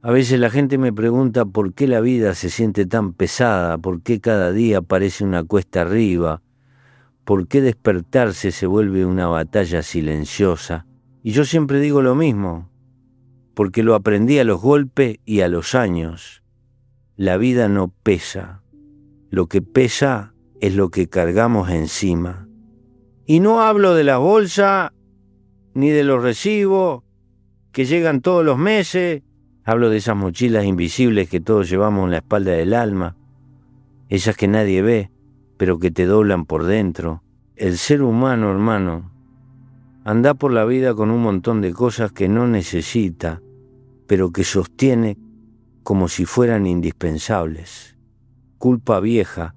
A veces la gente me pregunta por qué la vida se siente tan pesada, por qué cada día parece una cuesta arriba, por qué despertarse se vuelve una batalla silenciosa. Y yo siempre digo lo mismo, porque lo aprendí a los golpes y a los años. La vida no pesa, lo que pesa es lo que cargamos encima. Y no hablo de la bolsa, ni de los recibos que llegan todos los meses. Hablo de esas mochilas invisibles que todos llevamos en la espalda del alma, esas que nadie ve, pero que te doblan por dentro. El ser humano, hermano, anda por la vida con un montón de cosas que no necesita, pero que sostiene como si fueran indispensables. Culpa vieja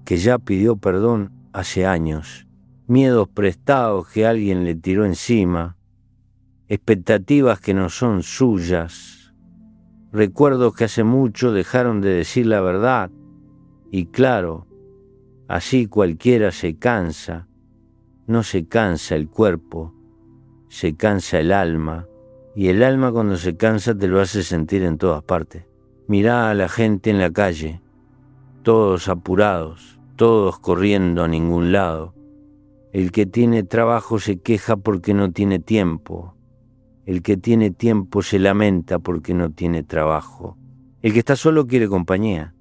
que ya pidió perdón hace años, miedos prestados que alguien le tiró encima, expectativas que no son suyas, recuerdos que hace mucho dejaron de decir la verdad. Y claro, así cualquiera se cansa. No se cansa el cuerpo, se cansa el alma. Y el alma cuando se cansa te lo hace sentir en todas partes. Mirá a la gente en la calle, todos apurados, todos corriendo a ningún lado. El que tiene trabajo se queja porque no tiene tiempo. El que tiene tiempo se lamenta porque no tiene trabajo. El que está solo quiere compañía.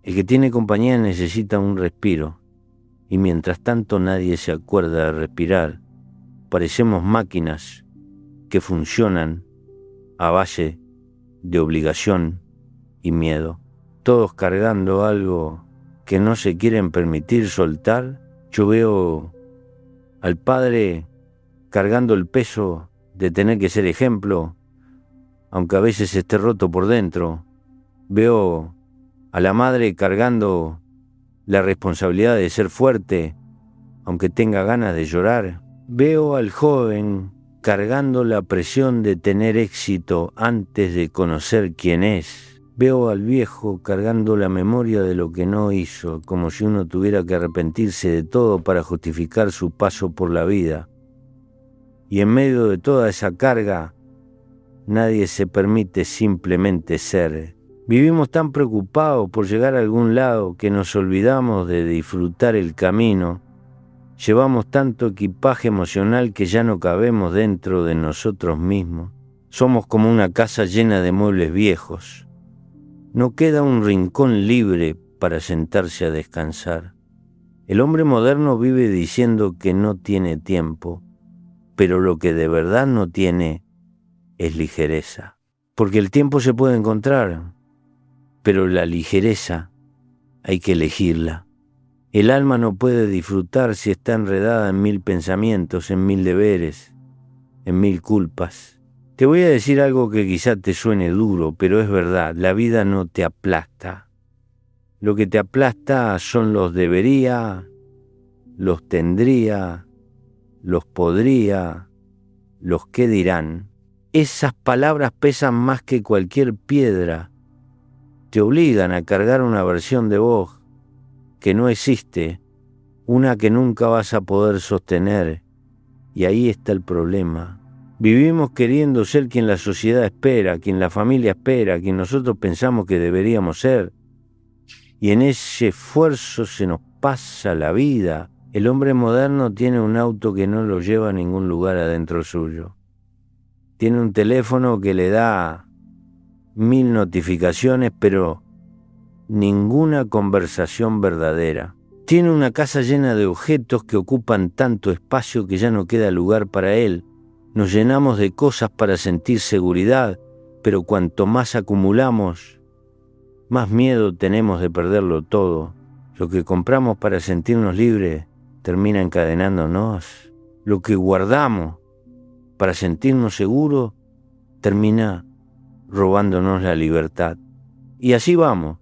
El que tiene compañía necesita un respiro. Y mientras tanto nadie se acuerda de respirar. Parecemos máquinas que funcionan a base de obligación y miedo. Todos cargando algo que no se quieren permitir soltar. Yo veo al padre cargando el peso de tener que ser ejemplo, aunque a veces esté roto por dentro. Veo a la madre cargando la responsabilidad de ser fuerte, aunque tenga ganas de llorar. Veo al joven cargando la presión de tener éxito antes de conocer quién es. Veo al viejo cargando la memoria de lo que no hizo, como si uno tuviera que arrepentirse de todo para justificar su paso por la vida. Y en medio de toda esa carga, nadie se permite simplemente ser. Vivimos tan preocupados por llegar a algún lado que nos olvidamos de disfrutar el camino. Llevamos tanto equipaje emocional que ya no cabemos dentro de nosotros mismos. Somos como una casa llena de muebles viejos. No queda un rincón libre para sentarse a descansar. El hombre moderno vive diciendo que no tiene tiempo, pero lo que de verdad no tiene es ligereza. Porque el tiempo se puede encontrar, pero la ligereza hay que elegirla. El alma no puede disfrutar si está enredada en 1000 pensamientos, en 1000 deberes, en 1000 culpas. Te voy a decir algo que quizá te suene duro, pero es verdad, la vida no te aplasta. Lo que te aplasta son los debería, los tendría, los podría, los qué dirán. Esas palabras pesan más que cualquier piedra. Te obligan a cargar una versión de vos que no existe, una que nunca vas a poder sostener. Y ahí está el problema. Vivimos queriendo ser quien la sociedad espera, quien la familia espera, quien nosotros pensamos que deberíamos ser. Y en ese esfuerzo se nos pasa la vida. El hombre moderno tiene un auto que no lo lleva a ningún lugar adentro suyo. Tiene un teléfono que le da 1000 notificaciones, pero ninguna conversación verdadera. Tiene una casa llena de objetos que ocupan tanto espacio que ya no queda lugar para él. Nos llenamos de cosas para sentir seguridad, pero cuanto más acumulamos, más miedo tenemos de perderlo todo. Lo que compramos para sentirnos libres termina encadenándonos. Lo que guardamos para sentirnos seguros termina robándonos la libertad. Y así vamos,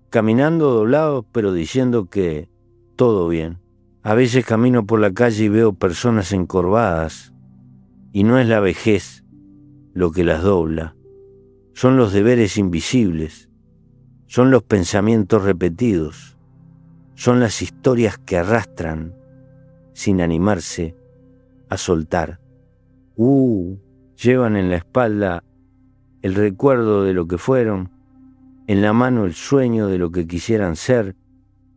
caminando doblados, pero diciendo que todo bien. A veces camino por la calle y veo personas encorvadas, y no es la vejez lo que las dobla. Son los deberes invisibles, son los pensamientos repetidos, son las historias que arrastran sin animarse a soltar. Llevan en la espalda el recuerdo de lo que fueron, en la mano el sueño de lo que quisieran ser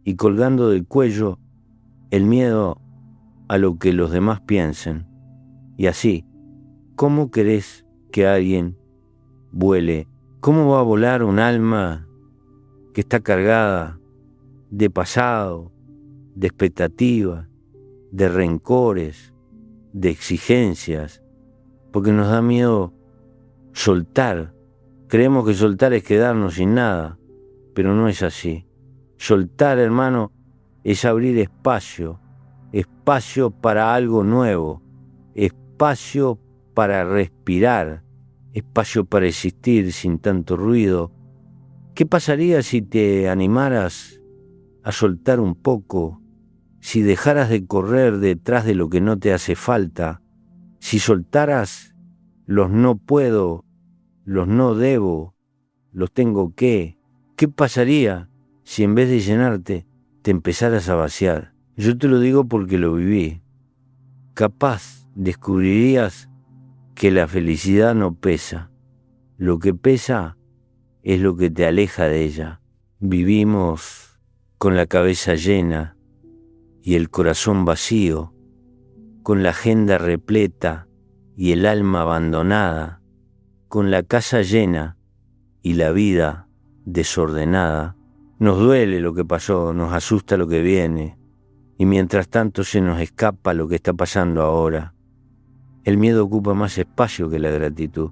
y colgando del cuello el miedo a lo que los demás piensen. Y así, ¿cómo querés que alguien vuele? ¿Cómo va a volar un alma que está cargada de pasado, de expectativas, de rencores, de exigencias? Porque nos da miedo soltar. Creemos que soltar es quedarnos sin nada, pero no es así. Soltar, hermano, es abrir espacio para algo nuevo, espacio para respirar, espacio para existir sin tanto ruido. ¿Qué pasaría si te animaras a soltar un poco, si dejaras de correr detrás de lo que no te hace falta, si soltaras los no puedo, los no debo, los tengo que? ¿Qué pasaría si en vez de llenarte te empezaras a vaciar? Yo te lo digo porque lo viví. Capaz descubrirías que la felicidad no pesa. Lo que pesa es lo que te aleja de ella. Vivimos con la cabeza llena y el corazón vacío, con la agenda repleta y el alma abandonada, con la casa llena y la vida desordenada. Nos duele lo que pasó, nos asusta lo que viene, y mientras tanto se nos escapa lo que está pasando ahora. El miedo ocupa más espacio que la gratitud.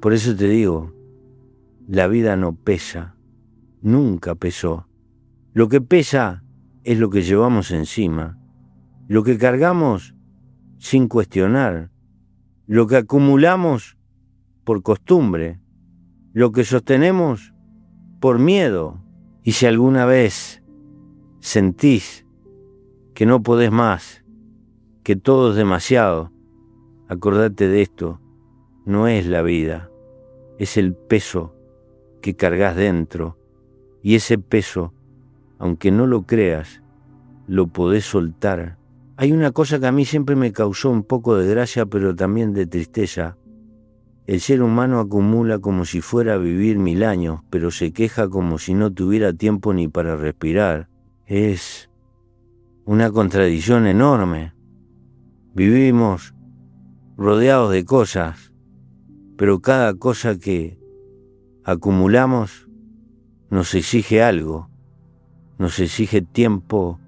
Por eso te digo, la vida no pesa, nunca pesó. Lo que pesa es lo que llevamos encima, lo que cargamos sin cuestionar, lo que acumulamos por costumbre, lo que sostenemos por miedo. Y si alguna vez sentís que no podés más, que todo es demasiado, acordate de esto: no es la vida, es el peso que cargas dentro, y ese peso, aunque no lo creas, lo podés soltar. Hay una cosa que a mí siempre me causó un poco de gracia, pero también de tristeza. El ser humano acumula como si fuera a vivir 1000 años, pero se queja como si no tuviera tiempo ni para respirar. Es una contradicción enorme. Vivimos rodeados de cosas, pero cada cosa que acumulamos nos exige algo, nos exige tiempo,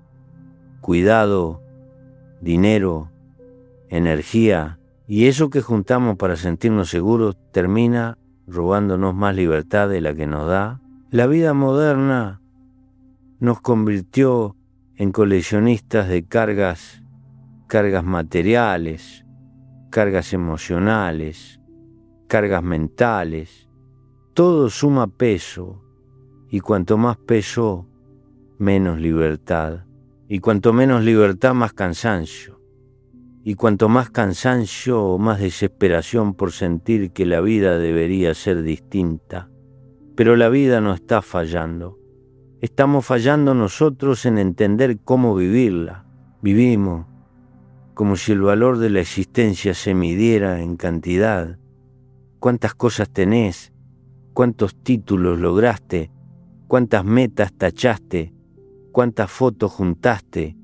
cuidado, dinero, energía, y eso que juntamos para sentirnos seguros termina robándonos más libertad de la que nos da. La vida moderna nos convirtió en coleccionistas de cargas materiales, cargas emocionales, cargas mentales. Todo suma peso, y cuanto más peso, menos libertad. Y cuanto menos libertad, más cansancio. Y cuanto más cansancio, más desesperación por sentir que la vida debería ser distinta. Pero la vida no está fallando. Estamos fallando nosotros en entender cómo vivirla. Vivimos como si el valor de la existencia se midiera en cantidad. ¿Cuántas cosas tenés? ¿Cuántos títulos lograste? ¿Cuántas metas tachaste? ¿Cuántas fotos juntaste?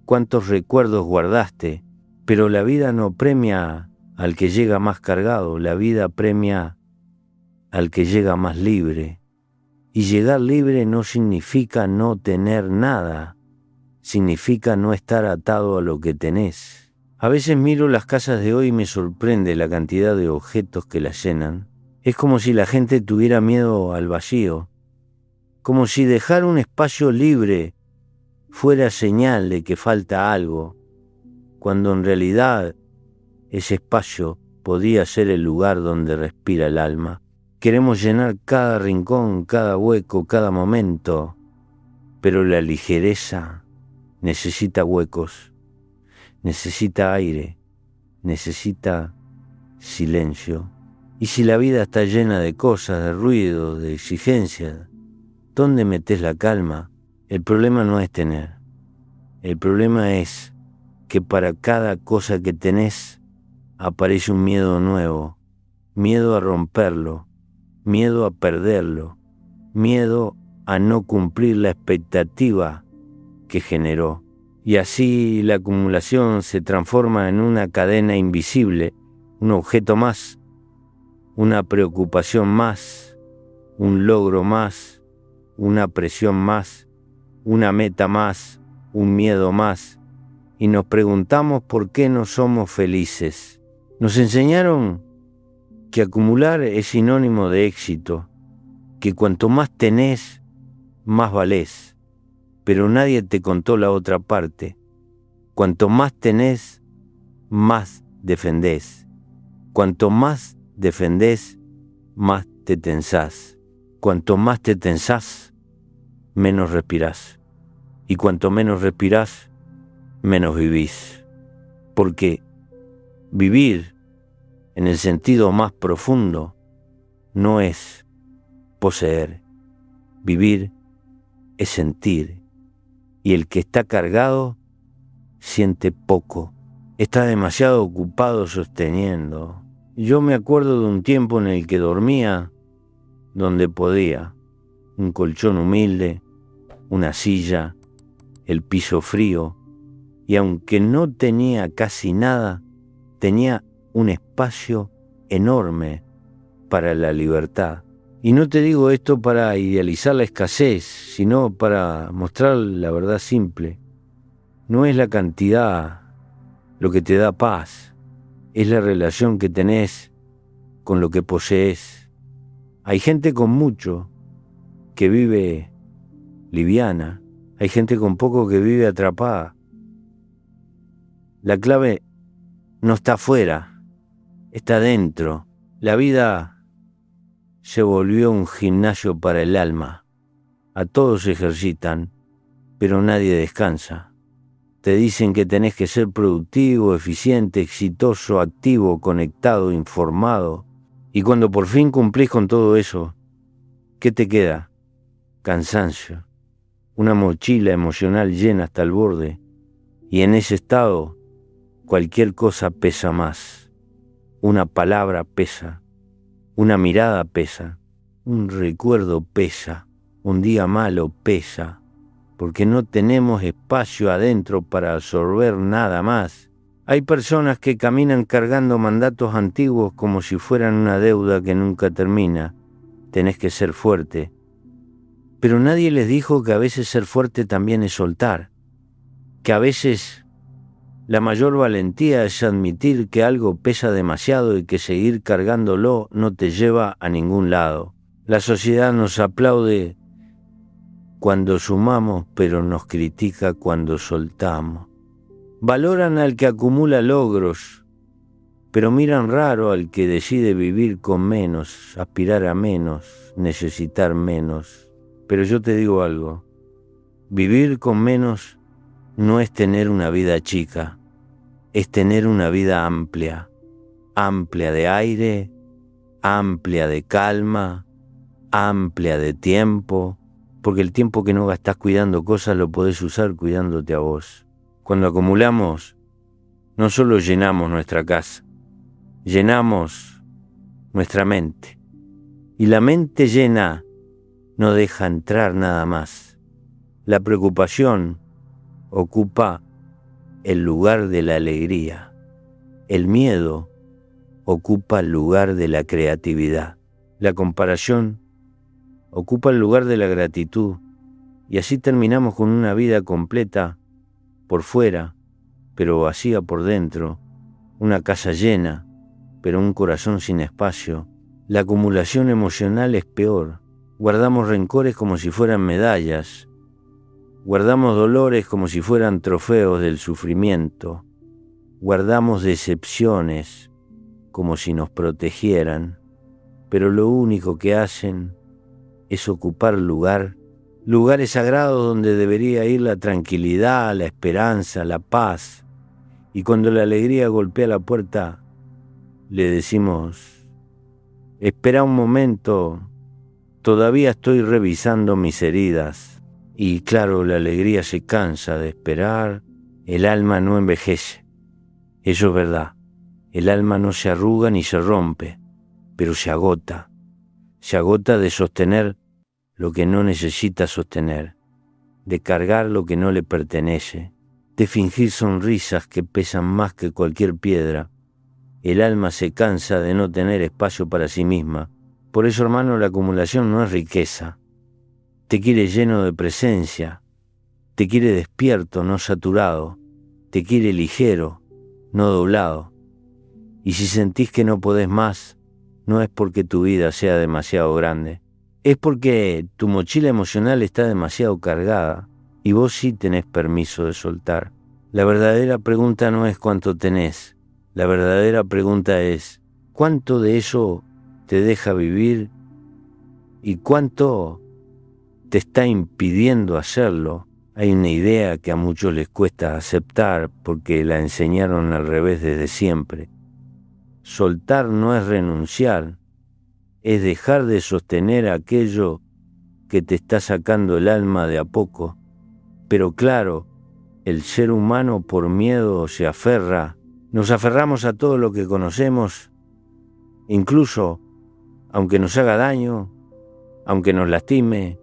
¿Cuántos recuerdos guardaste? Pero la vida no premia al que llega más cargado, la vida premia al que llega más libre. Y llegar libre no significa no tener nada, significa no estar atado a lo que tenés. A veces miro las casas de hoy y me sorprende la cantidad de objetos que las llenan. Es como si la gente tuviera miedo al vacío, como si dejar un espacio libre fuera señal de que falta algo, cuando en realidad ese espacio podía ser el lugar donde respira el alma. Queremos llenar cada rincón, cada hueco, cada momento, pero la ligereza necesita huecos, necesita aire, necesita silencio. Y si la vida está llena de cosas, de ruido, de exigencias, ¿dónde metés la calma? El problema no es tener, el problema es que para cada cosa que tenés aparece un miedo nuevo, miedo a romperlo, miedo a perderlo, miedo a no cumplir la expectativa que generó. Y así la acumulación se transforma en una cadena invisible, un objeto más, una preocupación más, un logro más, una presión más, una meta más, un miedo más, y nos preguntamos por qué no somos felices. Nos enseñaron que acumular es sinónimo de éxito, que cuanto más tenés, más valés, pero nadie te contó la otra parte. Cuanto más tenés, más defendés. Cuanto más defendés, más te tensás. Cuanto más te tensás, menos respirás. Y cuanto menos respirás, menos vivís. Porque vivir, en el sentido más profundo, no es poseer. Vivir es sentir. Y el que está cargado siente poco. Está demasiado ocupado sosteniendo. Yo me acuerdo de un tiempo en el que dormía donde podía. Un colchón humilde, una silla, el piso frío. Y aunque no tenía casi nada, tenía un espacio enorme para la libertad. Y no te digo esto para idealizar la escasez, sino para mostrar la verdad simple. No es la cantidad lo que te da paz, es la relación que tenés con lo que posees. Hay gente con mucho que vive liviana, hay gente con poco que vive atrapada. La clave no está afuera, está dentro. La vida se volvió un gimnasio para el alma. A todos se ejercitan, pero nadie descansa. Te dicen que tenés que ser productivo, eficiente, exitoso, activo, conectado, informado. Y cuando por fin cumplís con todo eso, ¿qué te queda? Cansancio, una mochila emocional llena hasta el borde. Y en ese estado, cualquier cosa pesa más. Una palabra pesa, una mirada pesa, un recuerdo pesa, un día malo pesa, porque no tenemos espacio adentro para absorber nada más. Hay personas que caminan cargando mandatos antiguos como si fueran una deuda que nunca termina. Tenés que ser fuerte. Pero nadie les dijo que a veces ser fuerte también es soltar, que a veces la mayor valentía es admitir que algo pesa demasiado y que seguir cargándolo no te lleva a ningún lado. La sociedad nos aplaude cuando sumamos, pero nos critica cuando soltamos. Valoran al que acumula logros, pero miran raro al que decide vivir con menos, aspirar a menos, necesitar menos. Pero yo te digo algo, vivir con menos no es tener una vida chica, es tener una vida amplia, amplia de aire, amplia de calma, amplia de tiempo, porque el tiempo que no gastás cuidando cosas lo podés usar cuidándote a vos. Cuando acumulamos, no solo llenamos nuestra casa, llenamos nuestra mente. Y la mente llena no deja entrar nada más. La preocupación ocupa el lugar de la alegría. El miedo ocupa el lugar de la creatividad. La comparación ocupa el lugar de la gratitud. Y así terminamos con una vida completa por fuera, pero vacía por dentro. Una casa llena, pero un corazón sin espacio. La acumulación emocional es peor. Guardamos rencores como si fueran medallas. Guardamos dolores como si fueran trofeos del sufrimiento. Guardamos decepciones como si nos protegieran. Pero lo único que hacen es ocupar lugares sagrados donde debería ir la tranquilidad, la esperanza, la paz. Y cuando la alegría golpea la puerta, le decimos: espera un momento, todavía estoy revisando mis heridas. Y claro, la alegría se cansa de esperar, el alma no envejece. Eso es verdad, el alma no se arruga ni se rompe, pero se agota de sostener lo que no necesita sostener, de cargar lo que no le pertenece, de fingir sonrisas que pesan más que cualquier piedra. El alma se cansa de no tener espacio para sí misma. Por eso, hermano, la acumulación no es riqueza. Te quiere lleno de presencia, te quiere despierto, no saturado, te quiere ligero, no doblado. Y si sentís que no podés más, no es porque tu vida sea demasiado grande, es porque tu mochila emocional está demasiado cargada y vos sí tenés permiso de soltar. La verdadera pregunta no es cuánto tenés, la verdadera pregunta es cuánto de eso te deja vivir y cuánto te está impidiendo hacerlo. Hay una idea que a muchos les cuesta aceptar porque la enseñaron al revés desde siempre. Soltar no es renunciar, es dejar de sostener aquello que te está sacando el alma de a poco. Pero claro, el ser humano por miedo se aferra, nos aferramos a todo lo que conocemos, incluso aunque nos haga daño, aunque nos lastime,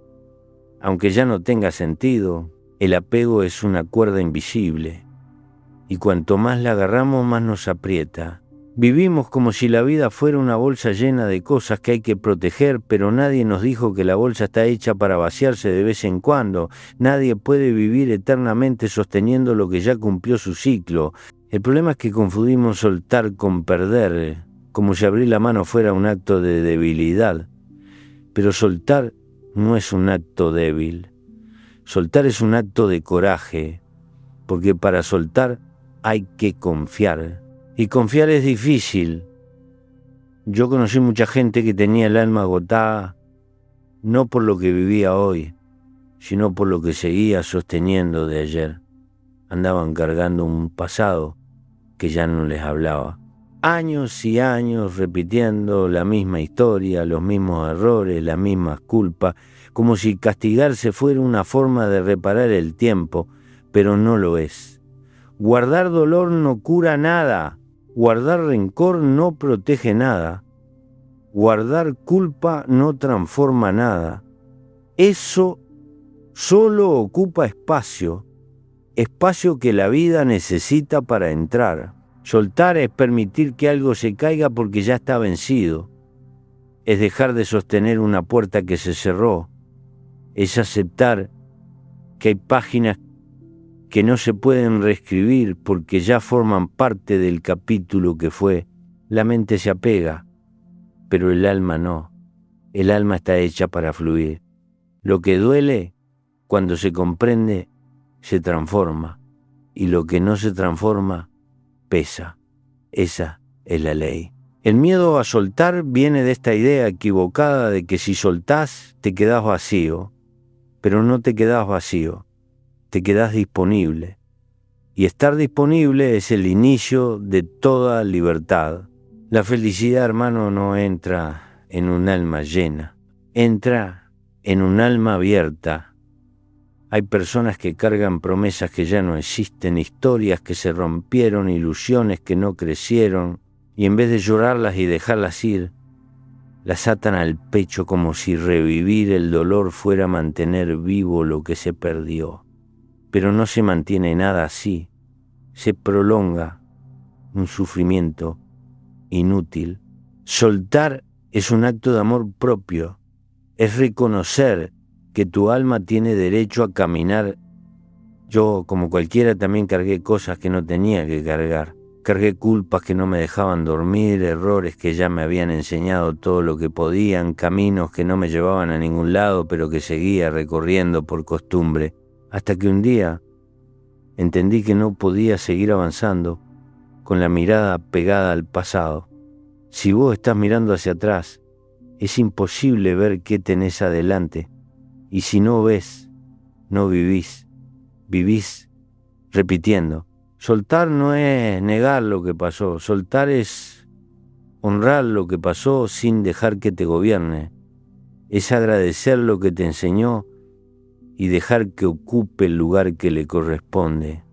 aunque ya no tenga sentido. El apego es una cuerda invisible y cuanto más la agarramos más nos aprieta. Vivimos como si la vida fuera una bolsa llena de cosas que hay que proteger, pero nadie nos dijo que la bolsa está hecha para vaciarse de vez en cuando. Nadie puede vivir eternamente sosteniendo lo que ya cumplió su ciclo. El problema es que confundimos soltar con perder, como si abrir la mano fuera un acto de debilidad. Pero soltar no es un acto débil. Soltar es un acto de coraje, porque para soltar hay que confiar. Y confiar es difícil. Yo conocí mucha gente que tenía el alma agotada, no por lo que vivía hoy, sino por lo que seguía sosteniendo de ayer. Andaban cargando un pasado que ya no les hablaba. Años y años repitiendo la misma historia, los mismos errores, las mismas culpas, como si castigarse fuera una forma de reparar el tiempo, pero no lo es. Guardar dolor no cura nada. Guardar rencor no protege nada. Guardar culpa no transforma nada. Eso solo ocupa espacio, espacio que la vida necesita para entrar. Soltar es permitir que algo se caiga porque ya está vencido. Es dejar de sostener una puerta que se cerró. Es aceptar que hay páginas que no se pueden reescribir porque ya forman parte del capítulo que fue. La mente se apega, pero el alma no. El alma está hecha para fluir. Lo que duele, cuando se comprende, se transforma, y lo que no se transforma, pesa. Esa es la ley. El miedo a soltar viene de esta idea equivocada de que si soltás, te quedás vacío, pero no te quedás vacío. Te quedás disponible. Y estar disponible es el inicio de toda libertad. La felicidad, hermano, no entra en un alma llena, entra en un alma abierta. Hay personas que cargan promesas que ya no existen, historias que se rompieron, ilusiones que no crecieron, y en vez de llorarlas y dejarlas ir, las atan al pecho como si revivir el dolor fuera mantener vivo lo que se perdió. Pero no se mantiene nada así, se prolonga un sufrimiento inútil. Soltar es un acto de amor propio, es reconocer que tu alma tiene derecho a caminar. Yo, como cualquiera, también cargué cosas que no tenía que cargar. Cargué culpas que no me dejaban dormir, errores que ya me habían enseñado todo lo que podían, caminos que no me llevaban a ningún lado, pero que seguía recorriendo por costumbre. Hasta que un día entendí que no podía seguir avanzando con la mirada pegada al pasado. Si vos estás mirando hacia atrás, es imposible ver qué tenés adelante. Y si no ves, no vivís. Vivís repitiendo. Soltar no es negar lo que pasó. Soltar es honrar lo que pasó sin dejar que te gobierne. Es agradecer lo que te enseñó y dejar que ocupe el lugar que le corresponde.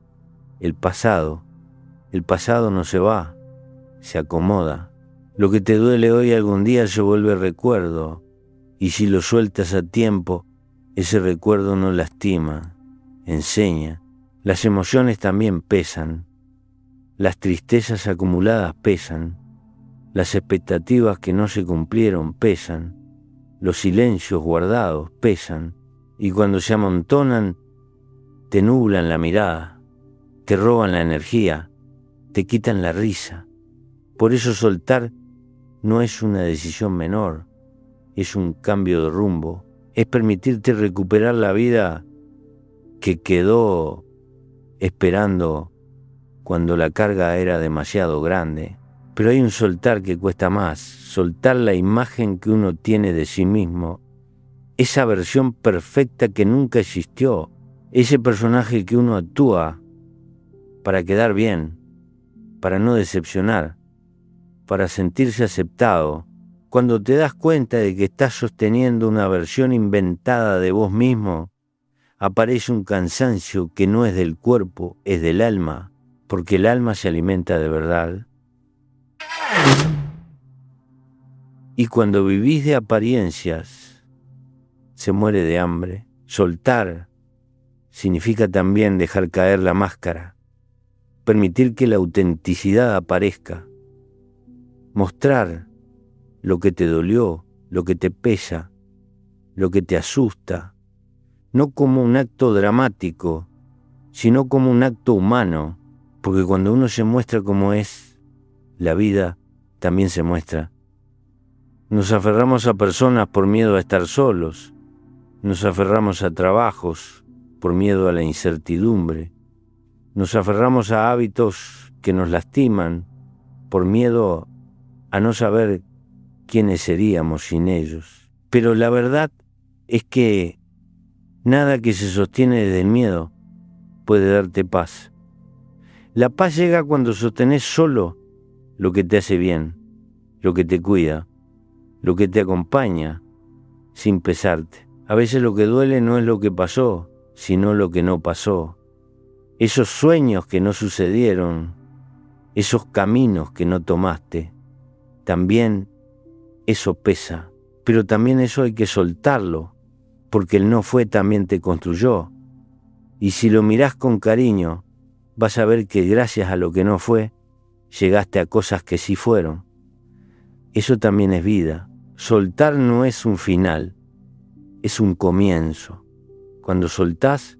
El pasado no se va, se acomoda. Lo que te duele hoy algún día se vuelve recuerdo, y si lo sueltas a tiempo, ese recuerdo no lastima, enseña. Las emociones también pesan, las tristezas acumuladas pesan, las expectativas que no se cumplieron pesan, los silencios guardados pesan, y cuando se amontonan, te nublan la mirada, te roban la energía, te quitan la risa. Por eso soltar no es una decisión menor, es un cambio de rumbo, es permitirte recuperar la vida que quedó esperando cuando la carga era demasiado grande. Pero hay un soltar que cuesta más, soltar la imagen que uno tiene de sí mismo, esa versión perfecta que nunca existió, ese personaje que uno actúa para quedar bien, para no decepcionar, para sentirse aceptado. Cuando te das cuenta de que estás sosteniendo una versión inventada de vos mismo, aparece un cansancio que no es del cuerpo, es del alma, porque el alma se alimenta de verdad. Y cuando vivís de apariencias, se muere de hambre. Soltar significa también dejar caer la máscara, permitir que la autenticidad aparezca, mostrar lo que te dolió, lo que te pesa, lo que te asusta, no como un acto dramático, sino como un acto humano, porque cuando uno se muestra como es, la vida también se muestra. Nos aferramos a personas por miedo a estar solos, nos aferramos a trabajos por miedo a la incertidumbre, nos aferramos a hábitos que nos lastiman por miedo a no saber quiénes seríamos sin ellos. Pero la verdad es que nada que se sostiene desde el miedo puede darte paz. La paz llega cuando sostenés solo lo que te hace bien, lo que te cuida, lo que te acompaña, sin pesarte. A veces lo que duele no es lo que pasó, sino lo que no pasó. Esos sueños que no sucedieron, esos caminos que no tomaste, también eso pesa. Pero también eso hay que soltarlo, porque el no fue también te construyó. Y si lo mirás con cariño, vas a ver que gracias a lo que no fue, llegaste a cosas que sí fueron. Eso también es vida. Soltar no es un final, es un comienzo. Cuando soltás,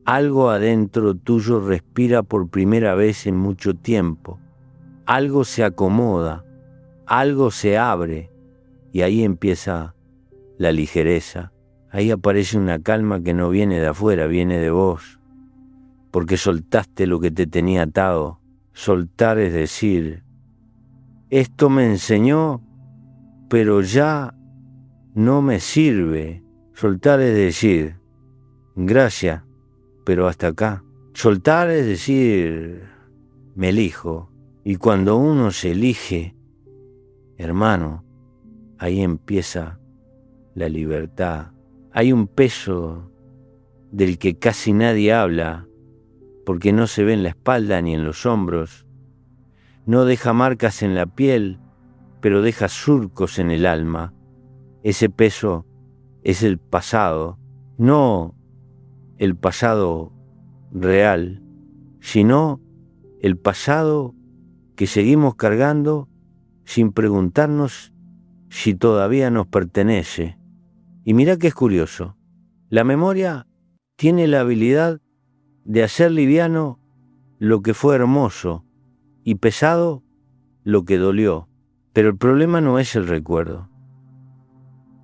algo adentro tuyo respira por primera vez en mucho tiempo. Algo se acomoda, algo se abre, y ahí empieza la ligereza. Ahí aparece una calma que no viene de afuera, viene de vos, porque soltaste lo que te tenía atado. Soltar es decir, esto me enseñó, pero ya no me sirve. Soltar es decir, gracias, pero hasta acá. Soltar es decir, me elijo. Y cuando uno se elige, hermano, ahí empieza la libertad. Hay un peso del que casi nadie habla, porque no se ve en la espalda ni en los hombros. No deja marcas en la piel, pero deja surcos en el alma. Ese peso es el pasado, no el pasado real, sino el pasado que seguimos cargando sin preguntarnos si todavía nos pertenece. Y mirá que es curioso, la memoria tiene la habilidad de hacer liviano lo que fue hermoso y pesado lo que dolió. Pero el problema no es el recuerdo.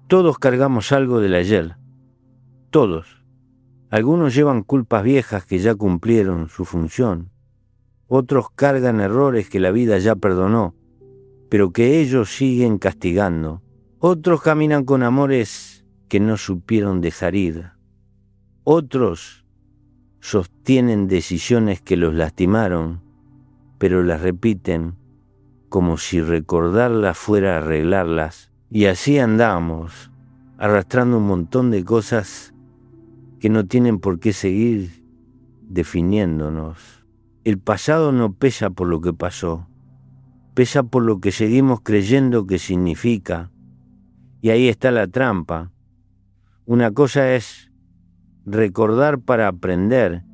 Todos cargamos algo del ayer, todos. Algunos llevan culpas viejas que ya cumplieron su función. Otros cargan errores que la vida ya perdonó, pero que ellos siguen castigando. Otros caminan con amores que no supieron dejar ir. Otros sostienen decisiones que los lastimaron, pero las repiten como si recordarlas fuera arreglarlas. Y así andamos, arrastrando un montón de cosas que no tienen por qué seguir definiéndonos. El pasado no pesa por lo que pasó, pesa por lo que seguimos creyendo que significa. Y ahí está la trampa. Una cosa es recordar para aprender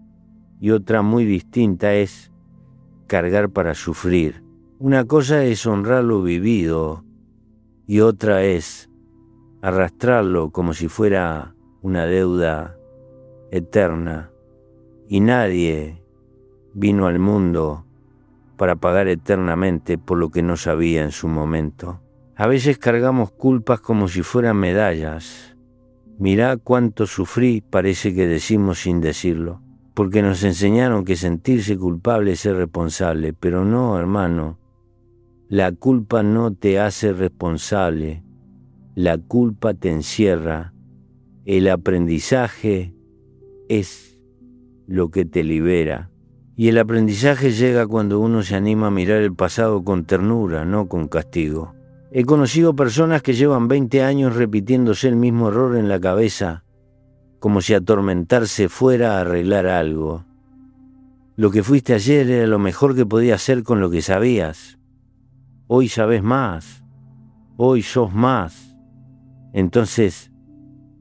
y otra muy distinta es cargar para sufrir. Una cosa es honrar lo vivido y otra es arrastrarlo como si fuera una deuda eterna. Y nadie vino al mundo para pagar eternamente por lo que no sabía en su momento. A veces cargamos culpas como si fueran medallas. Mirá cuánto sufrí, parece que decimos sin decirlo, porque nos enseñaron que sentirse culpable es ser responsable, pero no, hermano. La culpa no te hace responsable, la culpa te encierra. El aprendizaje es lo que te libera. Y el aprendizaje llega cuando uno se anima a mirar el pasado con ternura, no con castigo. He conocido personas que llevan 20 años repitiéndose el mismo error en la cabeza, como si atormentarse fuera a arreglar algo. Lo que fuiste ayer era lo mejor que podías hacer con lo que sabías. Hoy sabes más, hoy sos más. Entonces,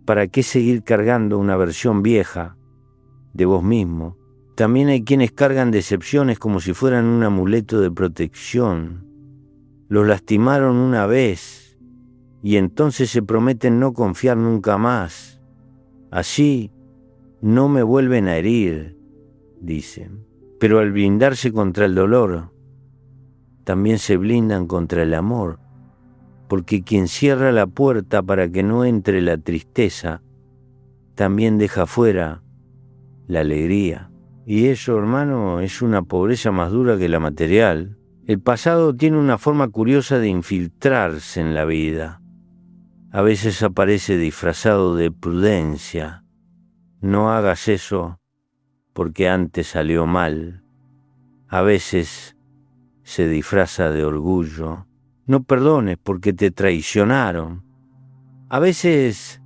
¿para qué seguir cargando una versión vieja de vos mismo? También hay quienes cargan decepciones como si fueran un amuleto de protección. Los lastimaron una vez y entonces se prometen no confiar nunca más. Así no me vuelven a herir, dicen. Pero al blindarse contra el dolor, también se blindan contra el amor, porque quien cierra la puerta para que no entre la tristeza, también deja fuera la alegría. Y eso, hermano, es una pobreza más dura que la material. El pasado tiene una forma curiosa de infiltrarse en la vida. A veces aparece disfrazado de prudencia. No hagas eso porque antes salió mal. A veces se disfraza de orgullo. No perdones porque te traicionaron. A veces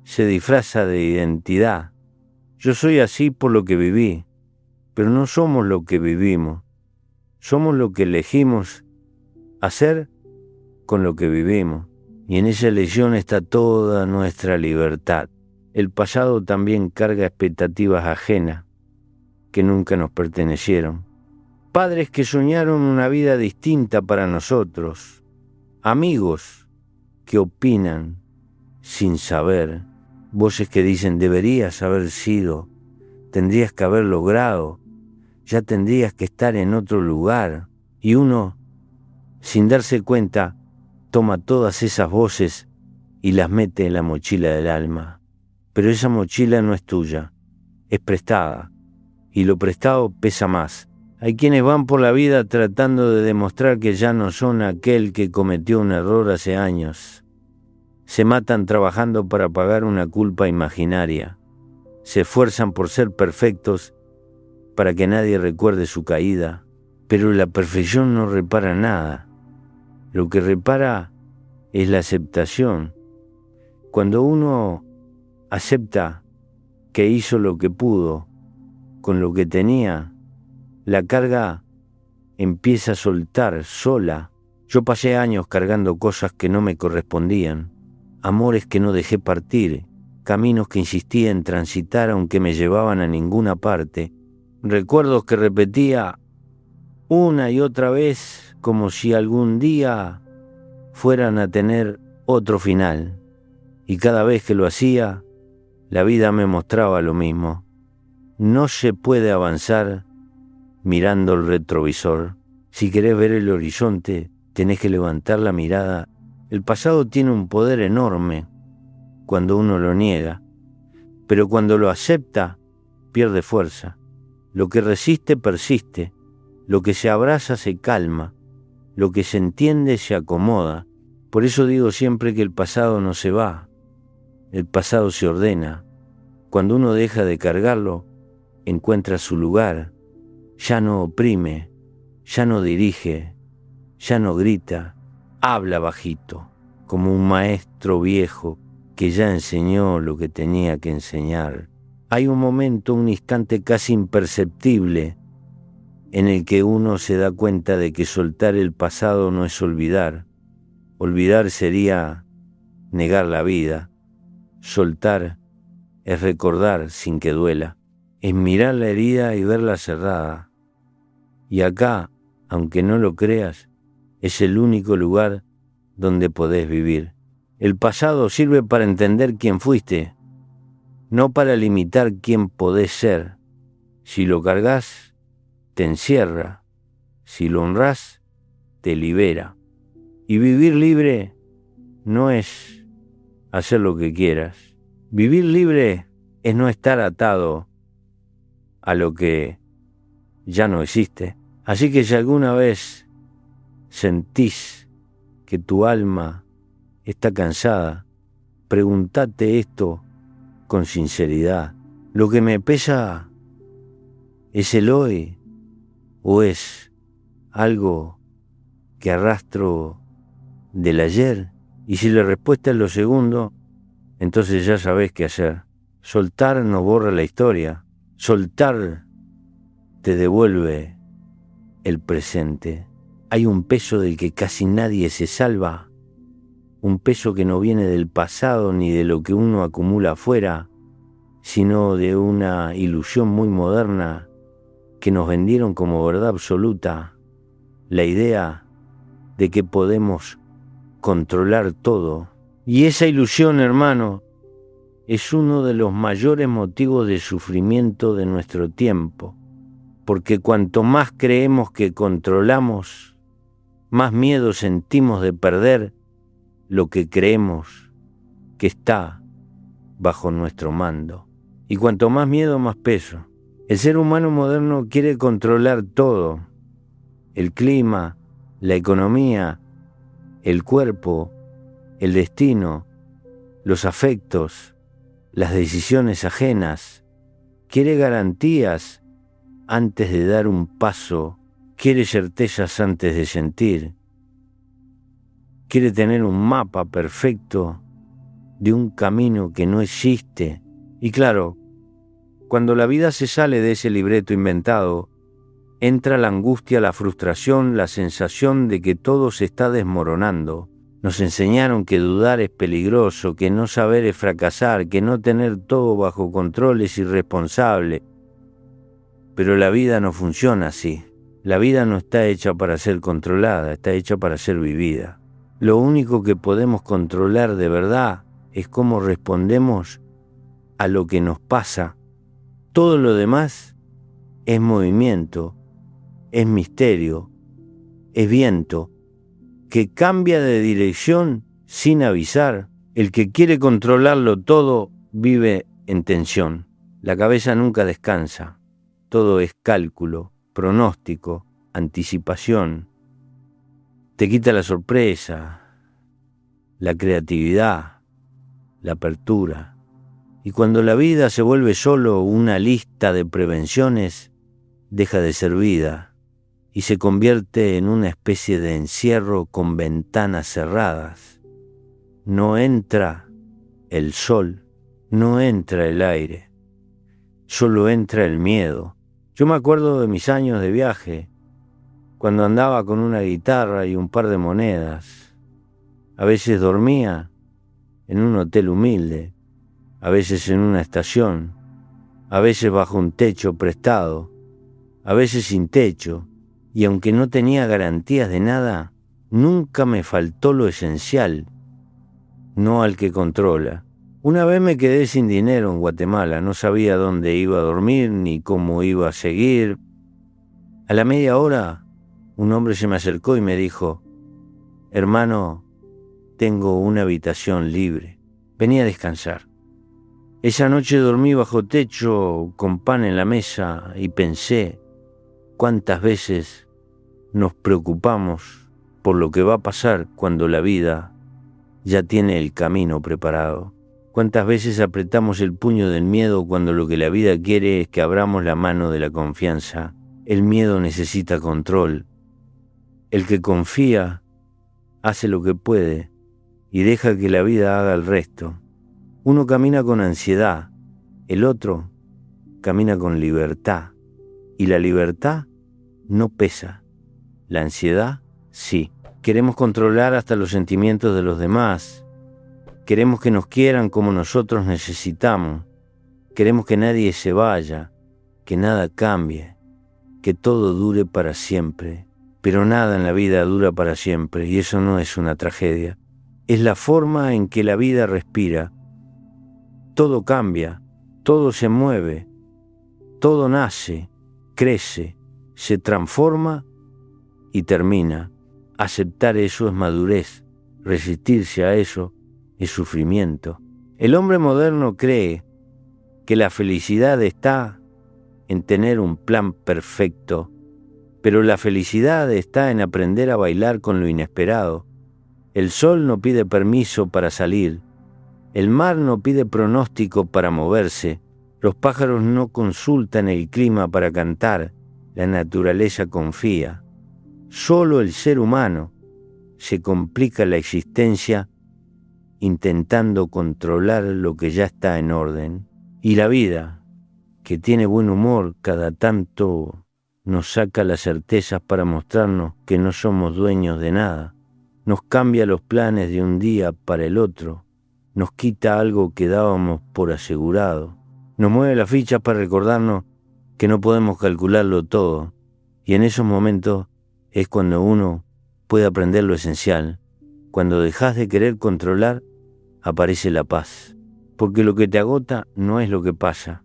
se disfraza de identidad. Yo soy así por lo que viví, pero no somos lo que vivimos. Somos lo que elegimos hacer con lo que vivimos. Y en esa elección está toda nuestra libertad. El pasado también carga expectativas ajenas que nunca nos pertenecieron. Padres que soñaron una vida distinta para nosotros. Amigos que opinan sin saber. Voces que dicen deberías haber sido, tendrías que haber logrado, ya tendrías que estar en otro lugar. Y uno, sin darse cuenta, toma todas esas voces y las mete en la mochila del alma. Pero esa mochila no es tuya, es prestada, y lo prestado pesa más. Hay quienes van por la vida tratando de demostrar que ya no son aquel que cometió un error hace años. Se matan trabajando para pagar una culpa imaginaria. Se esfuerzan por ser perfectos para que nadie recuerde su caída. Pero la perfección no repara nada. Lo que repara es la aceptación. Cuando uno acepta que hizo lo que pudo con lo que tenía, la carga empieza a soltar sola. Yo pasé años cargando cosas que no me correspondían, amores que no dejé partir, caminos que insistía en transitar aunque me llevaban a ninguna parte, recuerdos que repetía una y otra vez como si algún día fueran a tener otro final. Y cada vez que lo hacía, la vida me mostraba lo mismo. No se puede avanzar mirando el retrovisor. Si querés ver el horizonte, tenés que levantar la mirada. El pasado tiene un poder enorme cuando uno lo niega, pero cuando lo acepta, pierde fuerza. Lo que resiste persiste, lo que se abraza se calma, lo que se entiende se acomoda. Por eso digo siempre que el pasado no se va, el pasado se ordena. Cuando uno deja de cargarlo, encuentra su lugar, ya no oprime, ya no dirige, ya no grita, habla bajito, como un maestro viejo que ya enseñó lo que tenía que enseñar. Hay un momento, un instante casi imperceptible en el que uno se da cuenta de que soltar el pasado no es olvidar. Olvidar sería negar la vida. Soltar es recordar sin que duela. Es mirar la herida y verla cerrada. Y acá, aunque no lo creas, es el único lugar donde podés vivir. El pasado sirve para entender quién fuiste, no para limitar quién podés ser. Si lo cargas, te encierra. Si lo honrás, te libera. Y vivir libre no es hacer lo que quieras. Vivir libre es no estar atado a lo que ya no existe. Así que si alguna vez sentís que tu alma está cansada, pregúntate esto con sinceridad. ¿Lo que me pesa es el hoy o es algo que arrastro del ayer? Y si la respuesta es lo segundo, entonces ya sabés qué hacer. Soltar no borra la historia. Soltar te devuelve el presente. Hay un peso del que casi nadie se salva. Un peso que no viene del pasado ni de lo que uno acumula afuera, sino de una ilusión muy moderna que nos vendieron como verdad absoluta. La idea de que podemos controlar todo. Y esa ilusión, hermano, es uno de los mayores motivos de sufrimiento de nuestro tiempo, porque cuanto más creemos que controlamos, más miedo sentimos de perder lo que creemos que está bajo nuestro mando. Y cuanto más miedo, más peso. El ser humano moderno quiere controlar todo: el clima, la economía, el cuerpo, el destino, los afectos, las decisiones ajenas. Quiere garantías antes de dar un paso. Quiere certezas antes de sentir. Quiere tener un mapa perfecto de un camino que no existe. Y claro, cuando la vida se sale de ese libreto inventado, entra la angustia, la frustración, la sensación de que todo se está desmoronando. Nos enseñaron que dudar es peligroso, que no saber es fracasar, que no tener todo bajo control es irresponsable. Pero la vida no funciona así. La vida no está hecha para ser controlada, está hecha para ser vivida. Lo único que podemos controlar de verdad es cómo respondemos a lo que nos pasa. Todo lo demás es movimiento, es misterio, es viento, que cambia de dirección sin avisar. El que quiere controlarlo todo vive en tensión. La cabeza nunca descansa. Todo es cálculo, pronóstico, anticipación. Te quita la sorpresa, la creatividad, la apertura. Y cuando la vida se vuelve solo una lista de prevenciones, deja de ser vida y se convierte en una especie de encierro con ventanas cerradas. No entra el sol, no entra el aire, solo entra el miedo. Yo me acuerdo de mis años de viaje, cuando andaba con una guitarra y un par de monedas. A veces dormía en un hotel humilde, a veces en una estación, a veces bajo un techo prestado, a veces sin techo, y aunque no tenía garantías de nada, nunca me faltó lo esencial, no al que controla. Una vez me quedé sin dinero en Guatemala, no sabía dónde iba a dormir ni cómo iba a seguir. A la media hora, un hombre se me acercó y me dijo: hermano, tengo una habitación libre, venía a descansar. Esa noche dormí bajo techo con pan en la mesa y pensé cuántas veces nos preocupamos por lo que va a pasar cuando la vida ya tiene el camino preparado. Cuántas veces apretamos el puño del miedo cuando lo que la vida quiere es que abramos la mano de la confianza. El miedo necesita control. El que confía hace lo que puede y deja que la vida haga el resto. Uno camina con ansiedad, el otro camina con libertad. Y la libertad no pesa. La ansiedad, sí. Queremos controlar hasta los sentimientos de los demás. Queremos que nos quieran como nosotros necesitamos. Queremos que nadie se vaya, que nada cambie, que todo dure para siempre. Pero nada en la vida dura para siempre, y eso no es una tragedia. Es la forma en que la vida respira. Todo cambia, todo se mueve, todo nace, crece, se transforma y termina. Aceptar eso es madurez, resistirse a eso es sufrimiento. El hombre moderno cree que la felicidad está en tener un plan perfecto, pero la felicidad está en aprender a bailar con lo inesperado. El sol no pide permiso para salir, el mar no pide pronóstico para moverse, los pájaros no consultan el clima para cantar, la naturaleza confía. Solo el ser humano se complica la existencia intentando controlar lo que ya está en orden. Y la vida, que tiene buen humor, cada tanto nos saca las certezas para mostrarnos que no somos dueños de nada. Nos cambia los planes de un día para el otro. Nos quita algo que dábamos por asegurado. Nos mueve las fichas para recordarnos que no podemos calcularlo todo. Y en esos momentos es cuando uno puede aprender lo esencial. Cuando dejas de querer controlar, aparece la paz. Porque lo que te agota no es lo que pasa.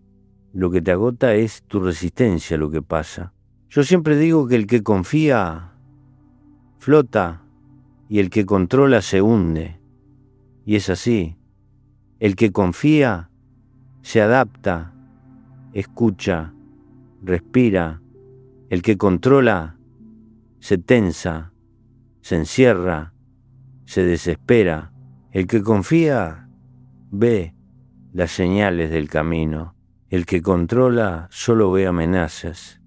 Lo que te agota es tu resistencia a lo que pasa. Yo siempre digo que el que confía flota y el que controla se hunde. Y es así. El que confía se adapta, escucha, respira. El que controla se tensa, se encierra, se desespera. El que confía ve las señales del camino. El que controla solo ve amenazas.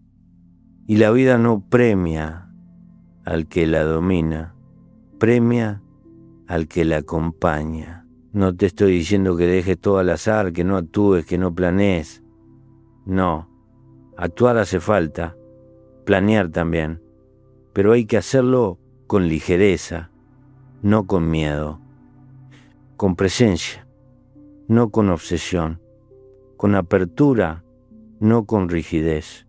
Y la vida no premia al que la domina, premia al que la acompaña. No te estoy diciendo que dejes todo al azar, que no actúes, que no planees. No, actuar hace falta, planear también, pero hay que hacerlo con ligereza, no con miedo, con presencia, no con obsesión, con apertura, no con rigidez.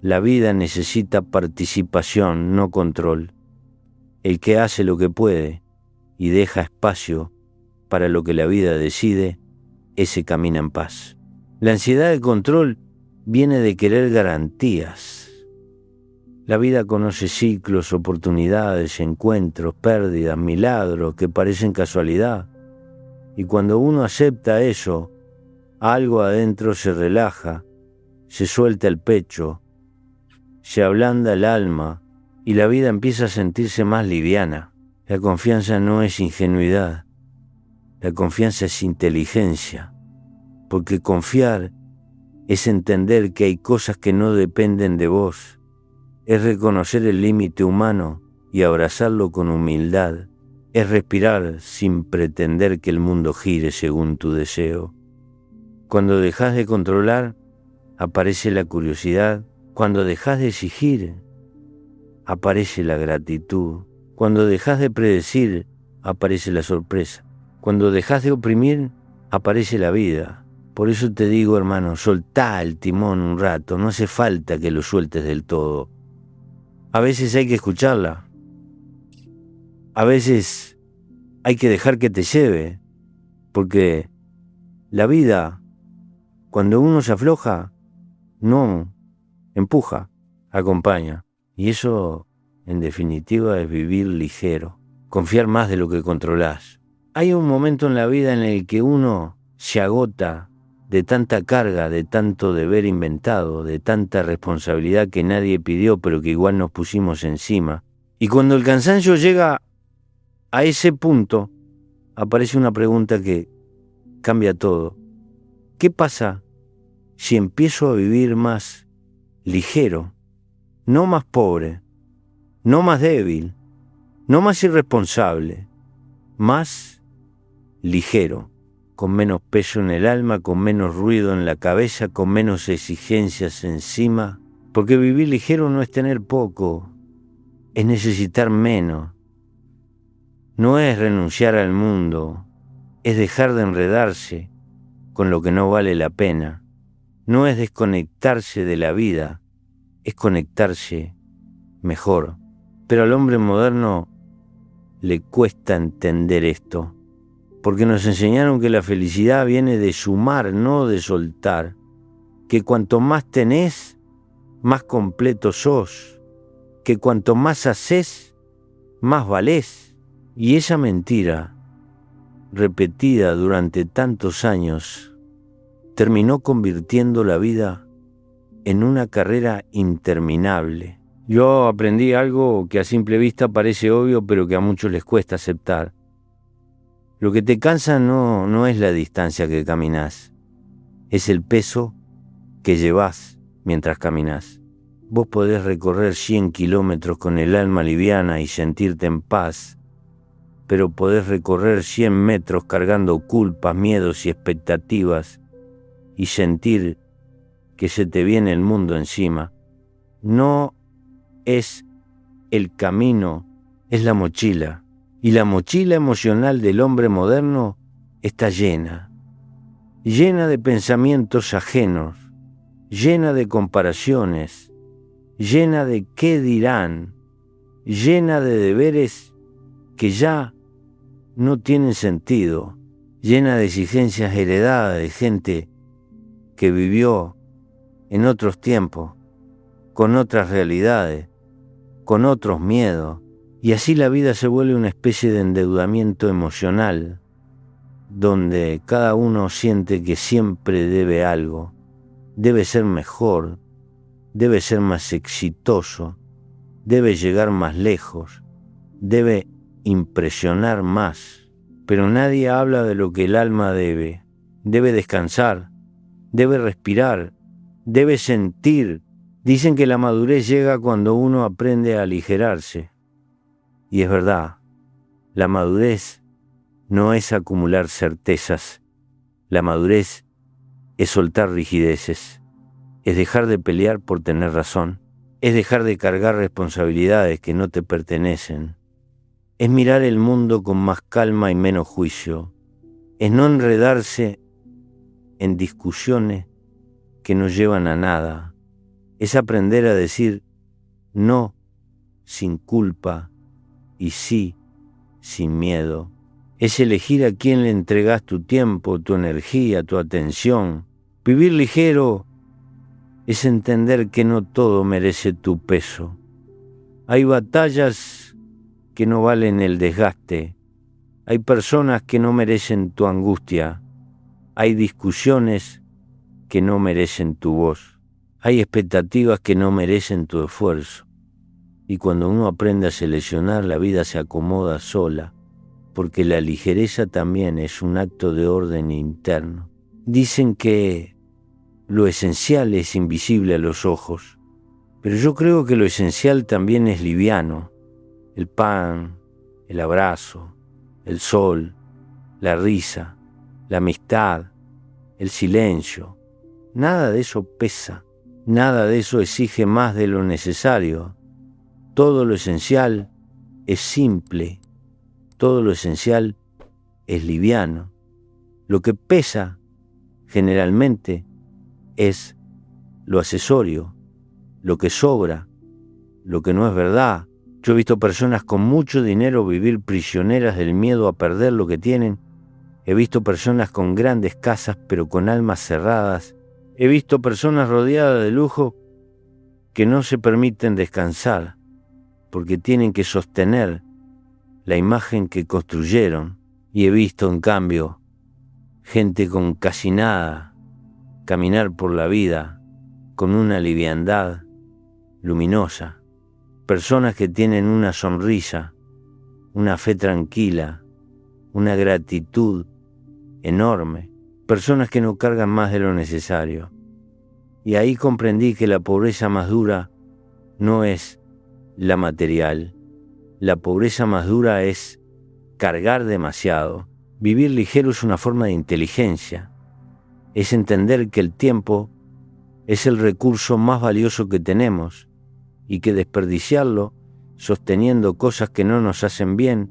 La vida necesita participación, no control. El que hace lo que puede y deja espacio para lo que la vida decide, ese camina en paz. La ansiedad de control viene de querer garantías. La vida conoce ciclos, oportunidades, encuentros, pérdidas, milagros que parecen casualidad. Y cuando uno acepta eso, algo adentro se relaja, se suelta el pecho, se ablanda el alma y la vida empieza a sentirse más liviana. La confianza no es ingenuidad, la confianza es inteligencia, porque confiar es entender que hay cosas que no dependen de vos, es reconocer el límite humano y abrazarlo con humildad, es respirar sin pretender que el mundo gire según tu deseo. Cuando dejas de controlar, aparece la curiosidad. Cuando dejas de exigir, aparece la gratitud. Cuando dejas de predecir, aparece la sorpresa. Cuando dejas de oprimir, aparece la vida. Por eso te digo, hermano, soltá el timón un rato, no hace falta que lo sueltes del todo. A veces hay que escucharla. A veces hay que dejar que te lleve, porque la vida, cuando uno se afloja, no empuja, acompaña. Y eso, en definitiva, es vivir ligero, confiar más de lo que controlás. Hay un momento en la vida en el que uno se agota de tanta carga, de tanto deber inventado, de tanta responsabilidad que nadie pidió pero que igual nos pusimos encima. Y cuando el cansancio llega a ese punto, aparece una pregunta que cambia todo. ¿Qué pasa si empiezo a vivir más ligero, no más pobre, no más débil, no más irresponsable, más ligero, con menos peso en el alma, con menos ruido en la cabeza, con menos exigencias encima, Porque vivir ligero no es tener poco, es necesitar menos. No es renunciar al mundo, es dejar de enredarse con lo que no vale la pena. No es desconectarse de la vida, es conectarse mejor. Pero al hombre moderno le cuesta entender esto, porque nos enseñaron que la felicidad viene de sumar, no de soltar, que cuanto más tenés, más completo sos, que cuanto más hacés, más valés. Y esa mentira, repetida durante tantos años, terminó convirtiendo la vida en una carrera interminable. Yo aprendí algo que a simple vista parece obvio, pero que a muchos les cuesta aceptar. Lo que te cansa no es la distancia que caminás, es el peso que llevás mientras caminás. Vos podés recorrer 100 kilómetros con el alma liviana y sentirte en paz, pero podés recorrer 100 metros cargando culpas, miedos y expectativas y sentir que se te viene el mundo encima. No es el camino, es la mochila. Y la mochila emocional del hombre moderno está llena de pensamientos ajenos, llena de comparaciones, llena de qué dirán, llena de deberes que ya no tienen sentido, llena de exigencias heredadas de gente que vivió en otros tiempos, con otras realidades, con otros miedos, y así la vida se vuelve una especie de endeudamiento emocional, donde cada uno siente que siempre debe algo, debe ser mejor, debe ser más exitoso, debe llegar más lejos, debe impresionar más. Pero nadie habla de lo que el alma debe. Debe descansar, debe respirar, debe sentir. Dicen que la madurez llega cuando uno aprende a aligerarse. Y es verdad, la madurez no es acumular certezas. La madurez es soltar rigideces. Es dejar de pelear por tener razón. Es dejar de cargar responsabilidades que no te pertenecen. Es mirar el mundo con más calma y menos juicio. Es no enredarse en discusiones que no llevan a nada. Es aprender a decir no sin culpa y sí sin miedo. Es elegir a quién le entregas tu tiempo, tu energía, tu atención. Vivir ligero es entender que no todo merece tu peso. Hay batallas que no valen el desgaste. Hay personas que no merecen tu angustia. Hay discusiones que no merecen tu voz. Hay expectativas que no merecen tu esfuerzo. Y cuando uno aprende a seleccionar, la vida se acomoda sola, porque la ligereza también es un acto de orden interno. Dicen que lo esencial es invisible a los ojos, pero yo creo que lo esencial también es liviano. El pan, el abrazo, el sol, la risa, la amistad, el silencio. Nada de eso pesa, nada de eso exige más de lo necesario. Todo lo esencial es simple, todo lo esencial es liviano. Lo que pesa generalmente es lo accesorio, lo que sobra, lo que no es verdad. Yo he visto personas con mucho dinero vivir prisioneras del miedo a perder lo que tienen. He visto personas con grandes casas pero con almas cerradas. He visto personas rodeadas de lujo que no se permiten descansar porque tienen que sostener la imagen que construyeron. Y he visto, en cambio, gente con casi nada caminar por la vida con una liviandad luminosa. Personas que tienen una sonrisa, una fe tranquila, una gratitud enorme. Personas que no cargan más de lo necesario. Y ahí comprendí que la pobreza más dura no es la material. La pobreza más dura es cargar demasiado. Vivir ligero es una forma de inteligencia. Es entender que el tiempo Es el recurso más valioso que tenemos, y que desperdiciarlo, sosteniendo cosas que no nos hacen bien,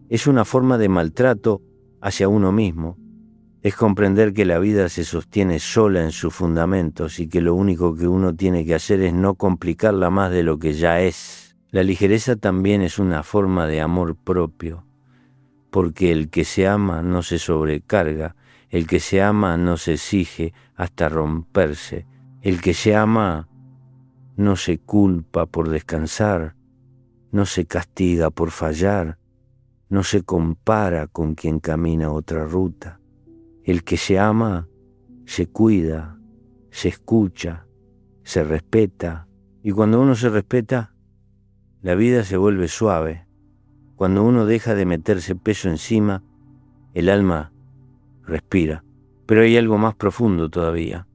es una forma de maltrato hacia uno mismo. Es comprender que la vida se sostiene sola en sus fundamentos y que lo único que uno tiene que hacer es no complicarla más de lo que ya es. La ligereza también es una forma de amor propio, porque el que se ama no se sobrecarga, el que se ama no se exige hasta romperse, el que se ama no se culpa por descansar, no se castiga por fallar, no se compara con quien camina otra ruta. El que se ama se cuida, se escucha, se respeta, y cuando uno se respeta, la vida se vuelve suave. Cuando uno deja de meterse peso encima, el alma respira. Pero hay algo más profundo todavía.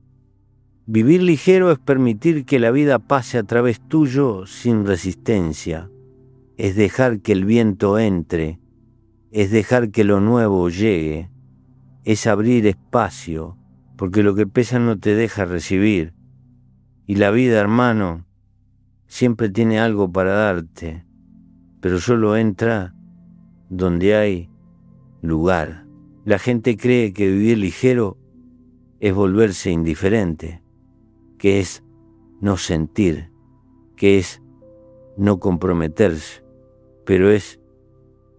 Vivir ligero es permitir que la vida pase a través tuyo sin resistencia. Es dejar que el viento entre, es dejar que lo nuevo llegue, es abrir espacio, porque lo que pesa no te deja recibir. Y la vida, hermano, siempre tiene algo para darte, pero solo entra donde hay lugar. La gente cree que vivir ligero es volverse indiferente, que es no sentir, que es no comprometerse, pero es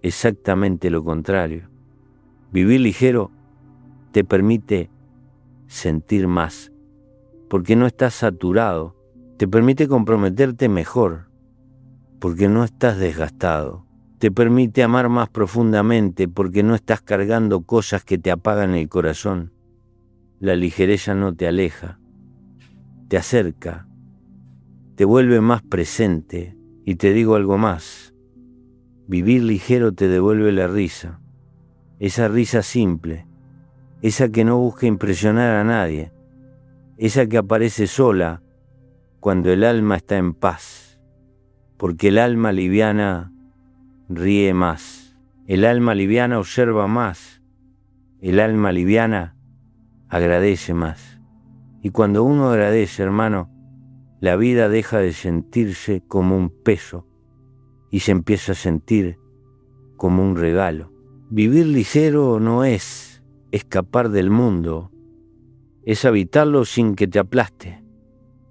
exactamente lo contrario. Vivir ligero te permite sentir más, porque no estás saturado, te permite comprometerte mejor, porque no estás desgastado, te permite amar más profundamente, porque no estás cargando cosas que te apagan el corazón. La ligereza no te aleja, te acerca, te vuelve más presente, y te digo algo más, vivir ligero te devuelve la risa, esa risa simple, esa que no busca impresionar a nadie, esa que aparece sola cuando el alma está en paz, porque el alma liviana ríe más, el alma liviana observa más, el alma liviana agradece más. Y cuando uno agradece, hermano, la vida deja de sentirse como un peso y se empieza a sentir como un regalo. Vivir ligero no es escapar del mundo, es habitarlo sin que te aplaste,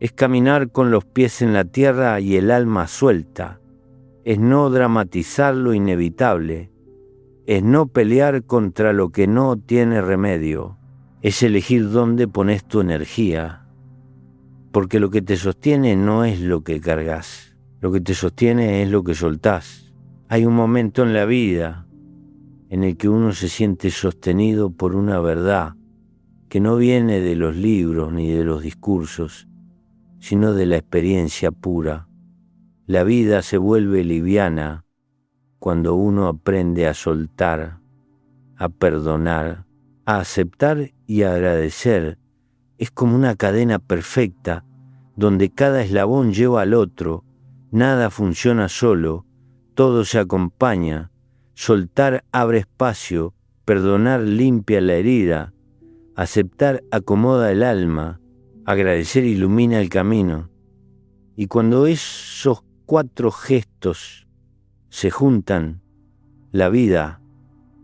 es caminar con los pies en la tierra y el alma suelta, es no dramatizar lo inevitable, es no pelear contra lo que no tiene remedio, es elegir dónde pones tu energía, porque lo que te sostiene no es lo que cargas, lo que te sostiene es lo que soltás. Hay un momento en la vida en el que uno se siente sostenido por una verdad que no viene de los libros ni de los discursos, sino de la experiencia pura. La vida se vuelve liviana cuando uno aprende a soltar, a perdonar, a aceptar y a agradecer. Es como una cadena perfecta donde cada eslabón lleva al otro, nada funciona solo, todo se acompaña. Soltar abre espacio, perdonar limpia la herida, aceptar acomoda el alma, agradecer ilumina el camino. Y cuando esos 4 gestos se juntan, la vida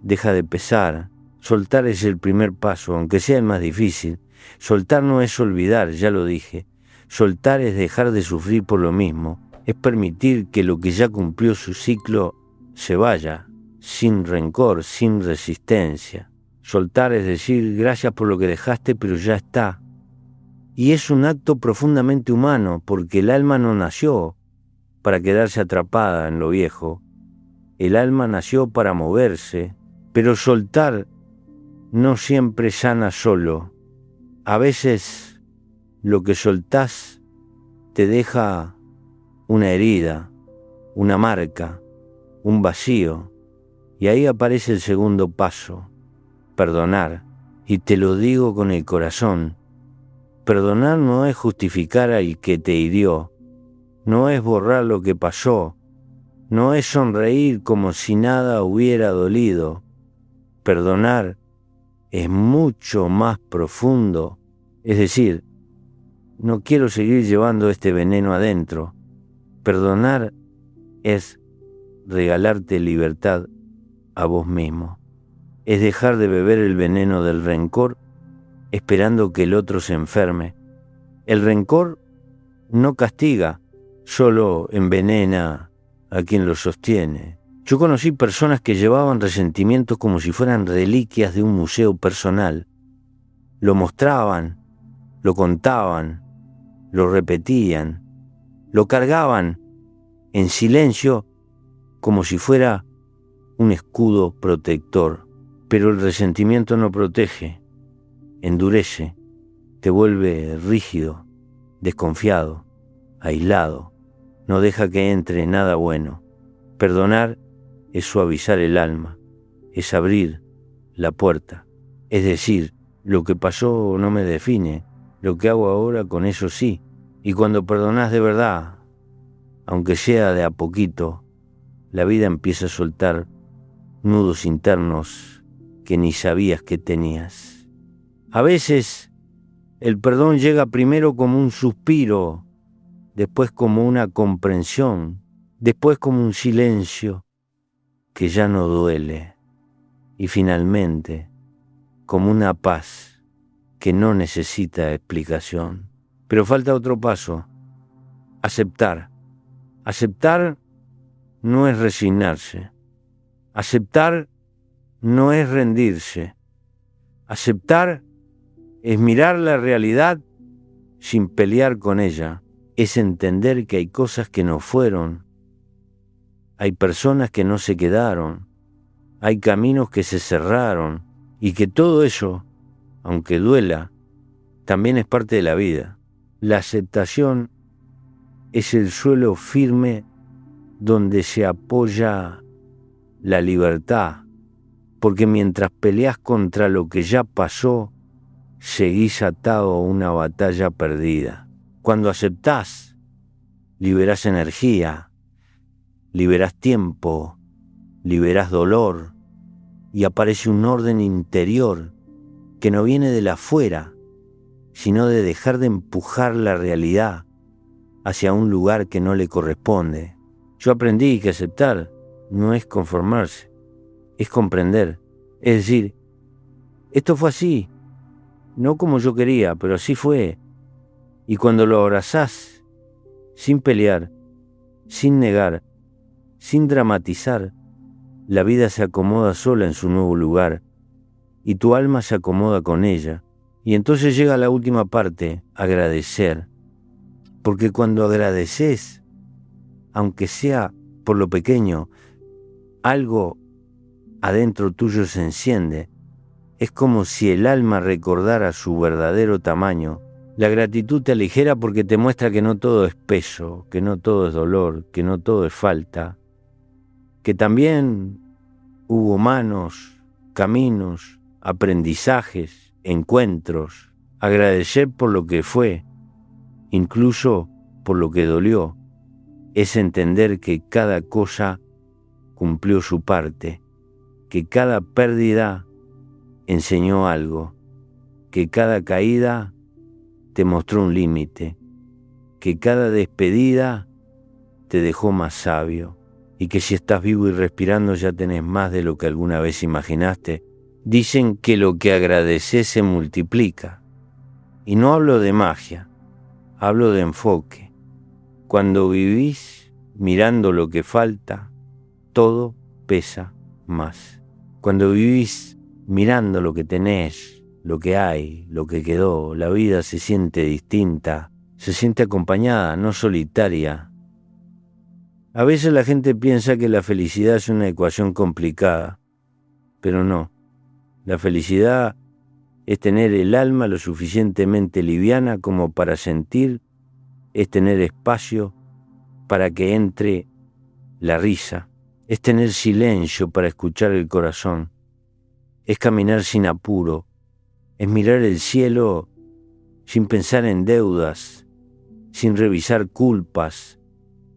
deja de pesar. Soltar es el primer paso, aunque sea el más difícil. Soltar no es olvidar, ya lo dije. Soltar es dejar de sufrir por lo mismo, es permitir que lo que ya cumplió su ciclo se vaya, sin rencor, sin resistencia. Soltar es decir, gracias por lo que dejaste, pero ya está. Y es un acto profundamente humano, porque el alma no nació para quedarse atrapada en lo viejo. El alma nació para moverse, pero soltar no siempre sana solo. A veces lo que soltás te deja una herida, una marca, un vacío, y ahí aparece el segundo paso, perdonar. Y te lo digo con el corazón, perdonar no es justificar al que te hirió, no es borrar lo que pasó, no es sonreír como si nada hubiera dolido. Perdonar es mucho más profundo, es decir, No quiero seguir llevando este veneno adentro. Perdonar es regalarte libertad a vos mismo. Es dejar de beber el veneno del rencor esperando que el otro se enferme. El rencor no castiga, solo envenena a quien lo sostiene. Yo conocí personas que llevaban resentimientos como si fueran reliquias de un museo personal. Lo mostraban, lo contaban, lo repetían, lo cargaban en silencio como si fuera un escudo protector. Pero el resentimiento no protege, endurece, te vuelve rígido, desconfiado, aislado, no deja que entre nada bueno. Perdonar es suavizar el alma, es abrir la puerta, es decir, lo que pasó no me define, lo que hago ahora con eso sí. Y cuando perdonás de verdad, aunque sea de a poquito, la vida empieza a soltar nudos internos que ni sabías que tenías. A veces el perdón llega primero como un suspiro, después como una comprensión, después como un silencio que ya no duele y finalmente como una paz que no necesita explicación. Pero falta otro paso, aceptar. Aceptar no es resignarse. Aceptar no es rendirse. Aceptar es mirar la realidad sin pelear con ella. Es entender que hay cosas que no fueron. Hay personas que no se quedaron. Hay caminos que se cerraron. Y que todo eso, aunque duela, también es parte de la vida. La aceptación es el suelo firme donde se apoya la libertad. Porque mientras peleas contra lo que ya pasó, seguís atado a una batalla perdida. Cuando aceptás, liberás energía, liberás tiempo, liberás dolor y aparece un orden interior que no viene de la afuera, sino de dejar de empujar la realidad hacia un lugar que no le corresponde. Yo aprendí que aceptar no es conformarse, es comprender. Es decir, esto fue así, no como yo quería, pero así fue. Y cuando lo abrazás, sin pelear, sin negar, sin dramatizar, la vida se acomoda sola en su nuevo lugar y tu alma se acomoda con ella. Y entonces llega la última parte, agradecer. Porque cuando agradeces, aunque sea por lo pequeño, algo adentro tuyo se enciende. Es como si el alma recordara su verdadero tamaño. La gratitud te aligera porque te muestra que no todo es peso, que no todo es dolor, que no todo es falta, que también hubo manos, caminos, aprendizajes, encuentros. Agradecer por lo que fue, incluso por lo que dolió, es entender que cada cosa cumplió su parte, que cada pérdida enseñó algo, que cada caída te mostró un límite, que cada despedida te dejó más sabio, y que si estás vivo y respirando ya tenés más de lo que alguna vez imaginaste. Dicen que lo que agradeces se multiplica, y no hablo de magia, hablo de enfoque. Cuando vivís mirando lo que falta, todo pesa más. Cuando vivís mirando lo que tenés, lo que hay, lo que quedó, la vida se siente distinta, se siente acompañada, no solitaria. A veces la gente piensa que la felicidad es una ecuación complicada, pero no. La felicidad es tener el alma lo suficientemente liviana como para sentir, es tener espacio para que entre la risa, es tener silencio para escuchar el corazón, es caminar sin apuro, es mirar el cielo sin pensar en deudas, sin revisar culpas,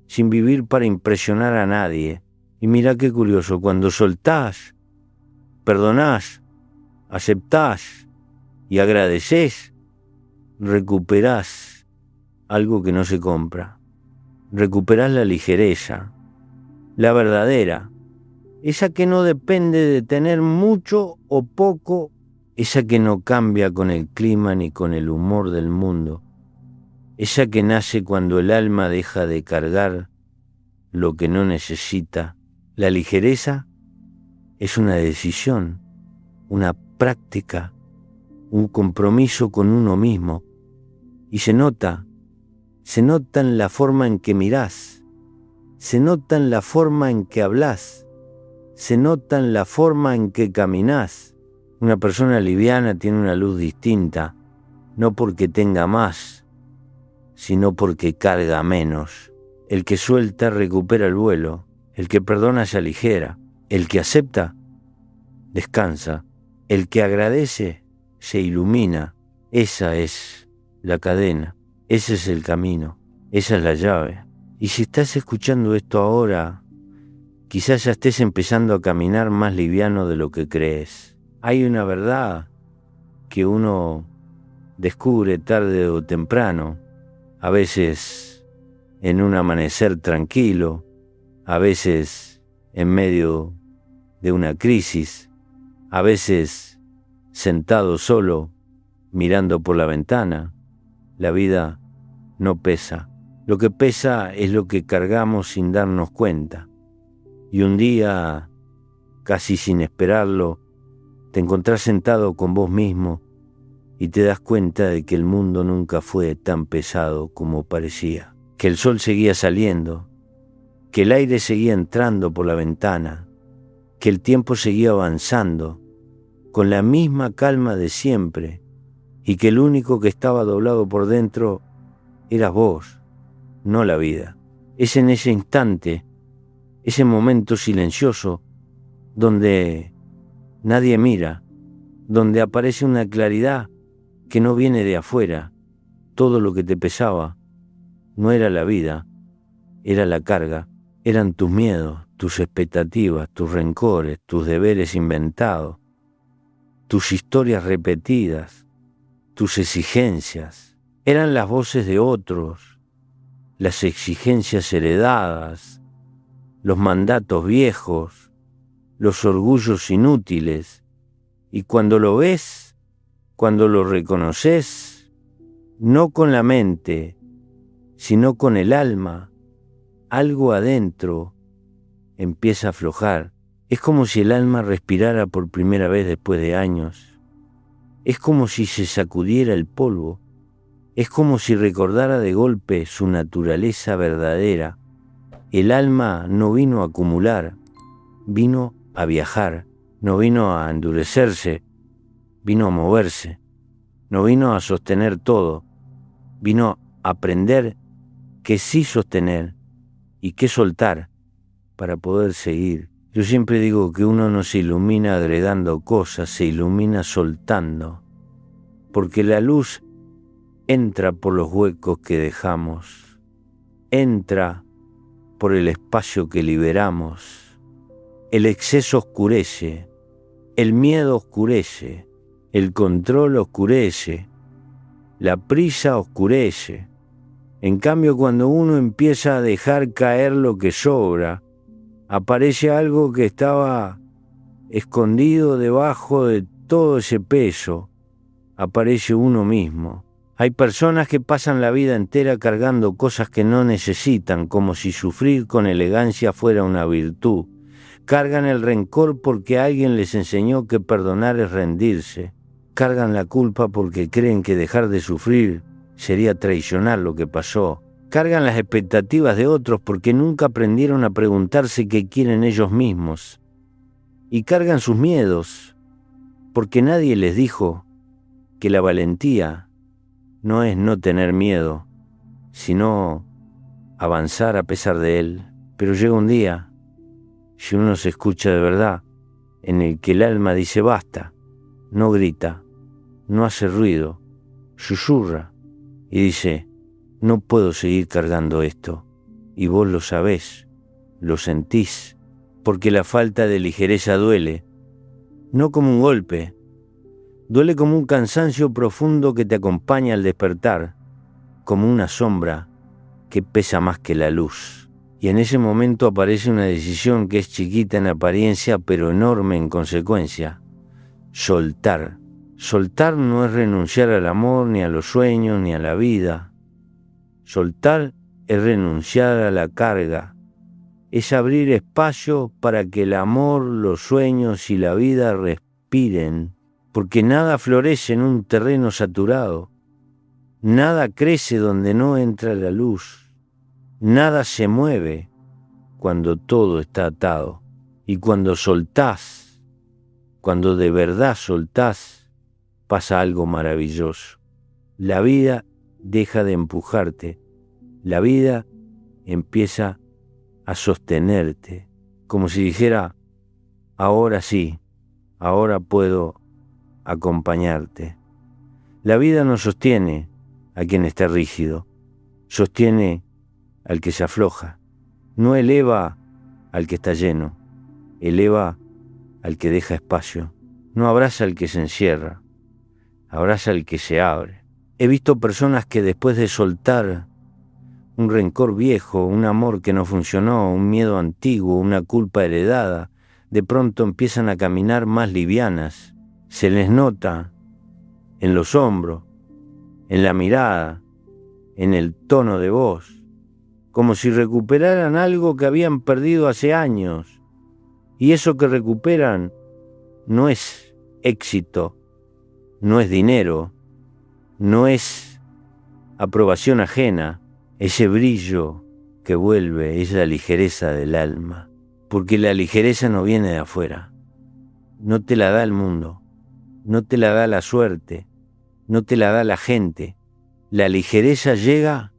sin vivir para impresionar a nadie. Y mira qué curioso, cuando soltás, perdonás, aceptás y agradecés, recuperás algo que no se compra. Recuperás la ligereza, la verdadera, esa que no depende de tener mucho o poco, esa que no cambia con el clima ni con el humor del mundo, esa que nace cuando el alma deja de cargar lo que no necesita. La ligereza es una decisión, una práctica, un compromiso con uno mismo, y se nota en la forma en que mirás, se nota en la forma en que hablás, se nota en la forma en que caminás. Una persona liviana tiene una luz distinta, no porque tenga más, sino porque carga menos. El que suelta recupera el vuelo, el que perdona se aligera, el que acepta descansa, el que agradece se ilumina. Esa es la cadena, ese es el camino, esa es la llave. Y si estás escuchando esto ahora, quizás ya estés empezando a caminar más liviano de lo que crees. Hay una verdad que uno descubre tarde o temprano, a veces en un amanecer tranquilo, a veces en medio de una crisis, a veces sentado solo mirando por la ventana. La vida no pesa. Lo que pesa es lo que cargamos sin darnos cuenta. Y un día, casi sin esperarlo, te encontrás sentado con vos mismo y te das cuenta de que el mundo nunca fue tan pesado como parecía, que el sol seguía saliendo, que el aire seguía entrando por la ventana, que el tiempo seguía avanzando con la misma calma de siempre y que el único que estaba doblado por dentro eras vos, no la vida. Es en ese instante, ese momento silencioso, donde nadie mira, donde aparece una claridad que no viene de afuera. Todo lo que te pesaba no era la vida, era la carga, eran tus miedos, tus expectativas, tus rencores, tus deberes inventados, tus historias repetidas, tus exigencias. Eran las voces de otros, las exigencias heredadas, los mandatos viejos, los orgullos inútiles. Y cuando lo ves, cuando lo reconoces, no con la mente, sino con el alma, algo adentro empieza a aflojar. Es como si el alma respirara por primera vez después de años. Es como si se sacudiera el polvo. Es como si recordara de golpe su naturaleza verdadera. El alma no vino a acumular, vino a viajar. No vino a endurecerse, vino a moverse. No vino a sostener todo, vino a aprender que sí sostener y qué soltar para poder seguir. Yo siempre digo que uno no se ilumina agregando cosas, se ilumina soltando, porque la luz entra por los huecos que dejamos, entra por el espacio que liberamos. El exceso oscurece, el miedo oscurece, el control oscurece, la prisa oscurece. En cambio, cuando uno empieza a dejar caer lo que sobra, aparece algo que estaba escondido debajo de todo ese peso, aparece uno mismo. Hay personas que pasan la vida entera cargando cosas que no necesitan, como si sufrir con elegancia fuera una virtud. Cargan el rencor porque alguien les enseñó que perdonar es rendirse. Cargan la culpa porque creen que dejar de sufrir sería traicionar lo que pasó. Cargan las expectativas de otros porque nunca aprendieron a preguntarse qué quieren ellos mismos. Y cargan sus miedos porque nadie les dijo que la valentía no es no tener miedo, sino avanzar a pesar de él. Pero llega un día, si uno se escucha de verdad, en el que el alma dice basta, no grita, no hace ruido, susurra y dice, no puedo seguir cargando esto. Y vos lo sabés, lo sentís, porque la falta de ligereza duele, no como un golpe, duele como un cansancio profundo que te acompaña al despertar, como una sombra que pesa más que la luz. Y en ese momento aparece una decisión que es chiquita en apariencia, pero enorme en consecuencia. Soltar. Soltar no es renunciar al amor, ni a los sueños, ni a la vida. Soltar es renunciar a la carga. Es abrir espacio para que el amor, los sueños y la vida respiren, porque nada florece en un terreno saturado. Nada crece donde no entra la luz. Nada se mueve cuando todo está atado. Y cuando soltás, cuando de verdad soltás, pasa algo maravilloso. La vida deja de empujarte. La vida empieza a sostenerte, como si dijera, ahora sí, ahora puedo acompañarte. La vida no sostiene a quien está rígido, sostiene al que se afloja. No eleva al que está lleno, eleva al que deja espacio. No abraza al que se encierra, abraza al que se abre. He visto personas que después de soltar un rencor viejo, un amor que no funcionó, un miedo antiguo, una culpa heredada, de pronto empiezan a caminar más livianas. Se les nota en los hombros, en la mirada, en el tono de voz, como si recuperaran algo que habían perdido hace años. Y eso que recuperan no es éxito, no es dinero, no es aprobación ajena. Ese brillo que vuelve es la ligereza del alma, porque la ligereza no viene de afuera, no te la da el mundo, no te la da la suerte, no te la da la gente. La ligereza llega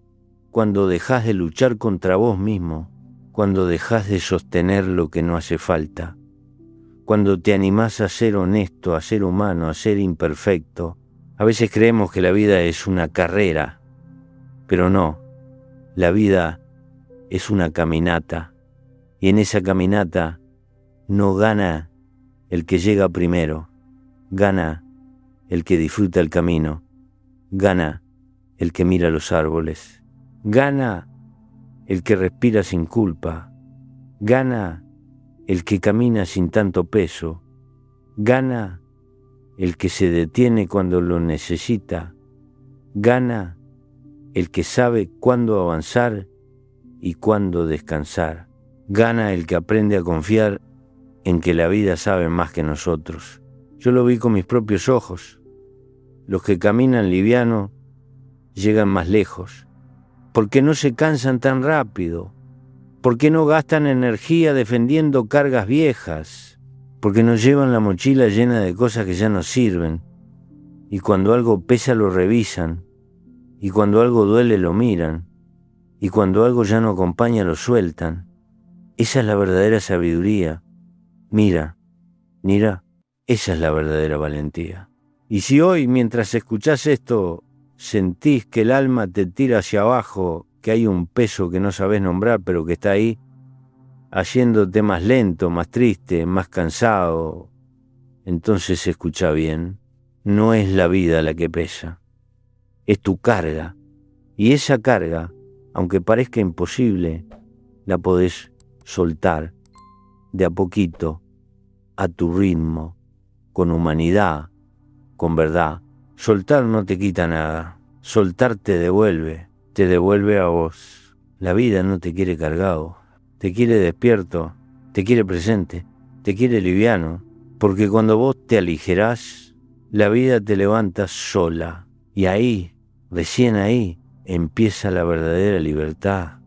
cuando dejas de luchar contra vos mismo, cuando dejas de sostener lo que no hace falta, cuando te animás a ser honesto, a ser humano, a ser imperfecto. A veces creemos que la vida es una carrera, pero no. La vida es una caminata, y en esa caminata no gana el que llega primero, gana el que disfruta el camino, gana el que mira los árboles, gana el que respira sin culpa, gana el que camina sin tanto peso, gana el que se detiene cuando lo necesita, gana el que sabe cuándo avanzar y cuándo descansar. Gana el que aprende a confiar en que la vida sabe más que nosotros. Yo lo vi con mis propios ojos. Los que caminan liviano llegan más lejos. ¿Por qué no se cansan tan rápido? ¿Por qué no gastan energía defendiendo cargas viejas? ¿Por qué no llevan la mochila llena de cosas que ya no sirven? Y cuando algo pesa lo revisan. Y cuando algo duele lo miran, y cuando algo ya no acompaña lo sueltan. Esa es la verdadera sabiduría. Mira, esa es la verdadera valentía. Y si hoy, mientras escuchás esto, sentís que el alma te tira hacia abajo, que hay un peso que no sabés nombrar, pero que está ahí, haciéndote más lento, más triste, más cansado, entonces escucha bien. No es la vida la que pesa. Es tu carga, y esa carga, aunque parezca imposible, la podés soltar de a poquito, a tu ritmo, con humanidad, con verdad. Soltar no te quita nada, soltar te devuelve a vos. La vida no te quiere cargado, te quiere despierto, te quiere presente, te quiere liviano, porque cuando vos te aligerás, la vida te levanta sola, y ahí, recién ahí, empieza la verdadera libertad.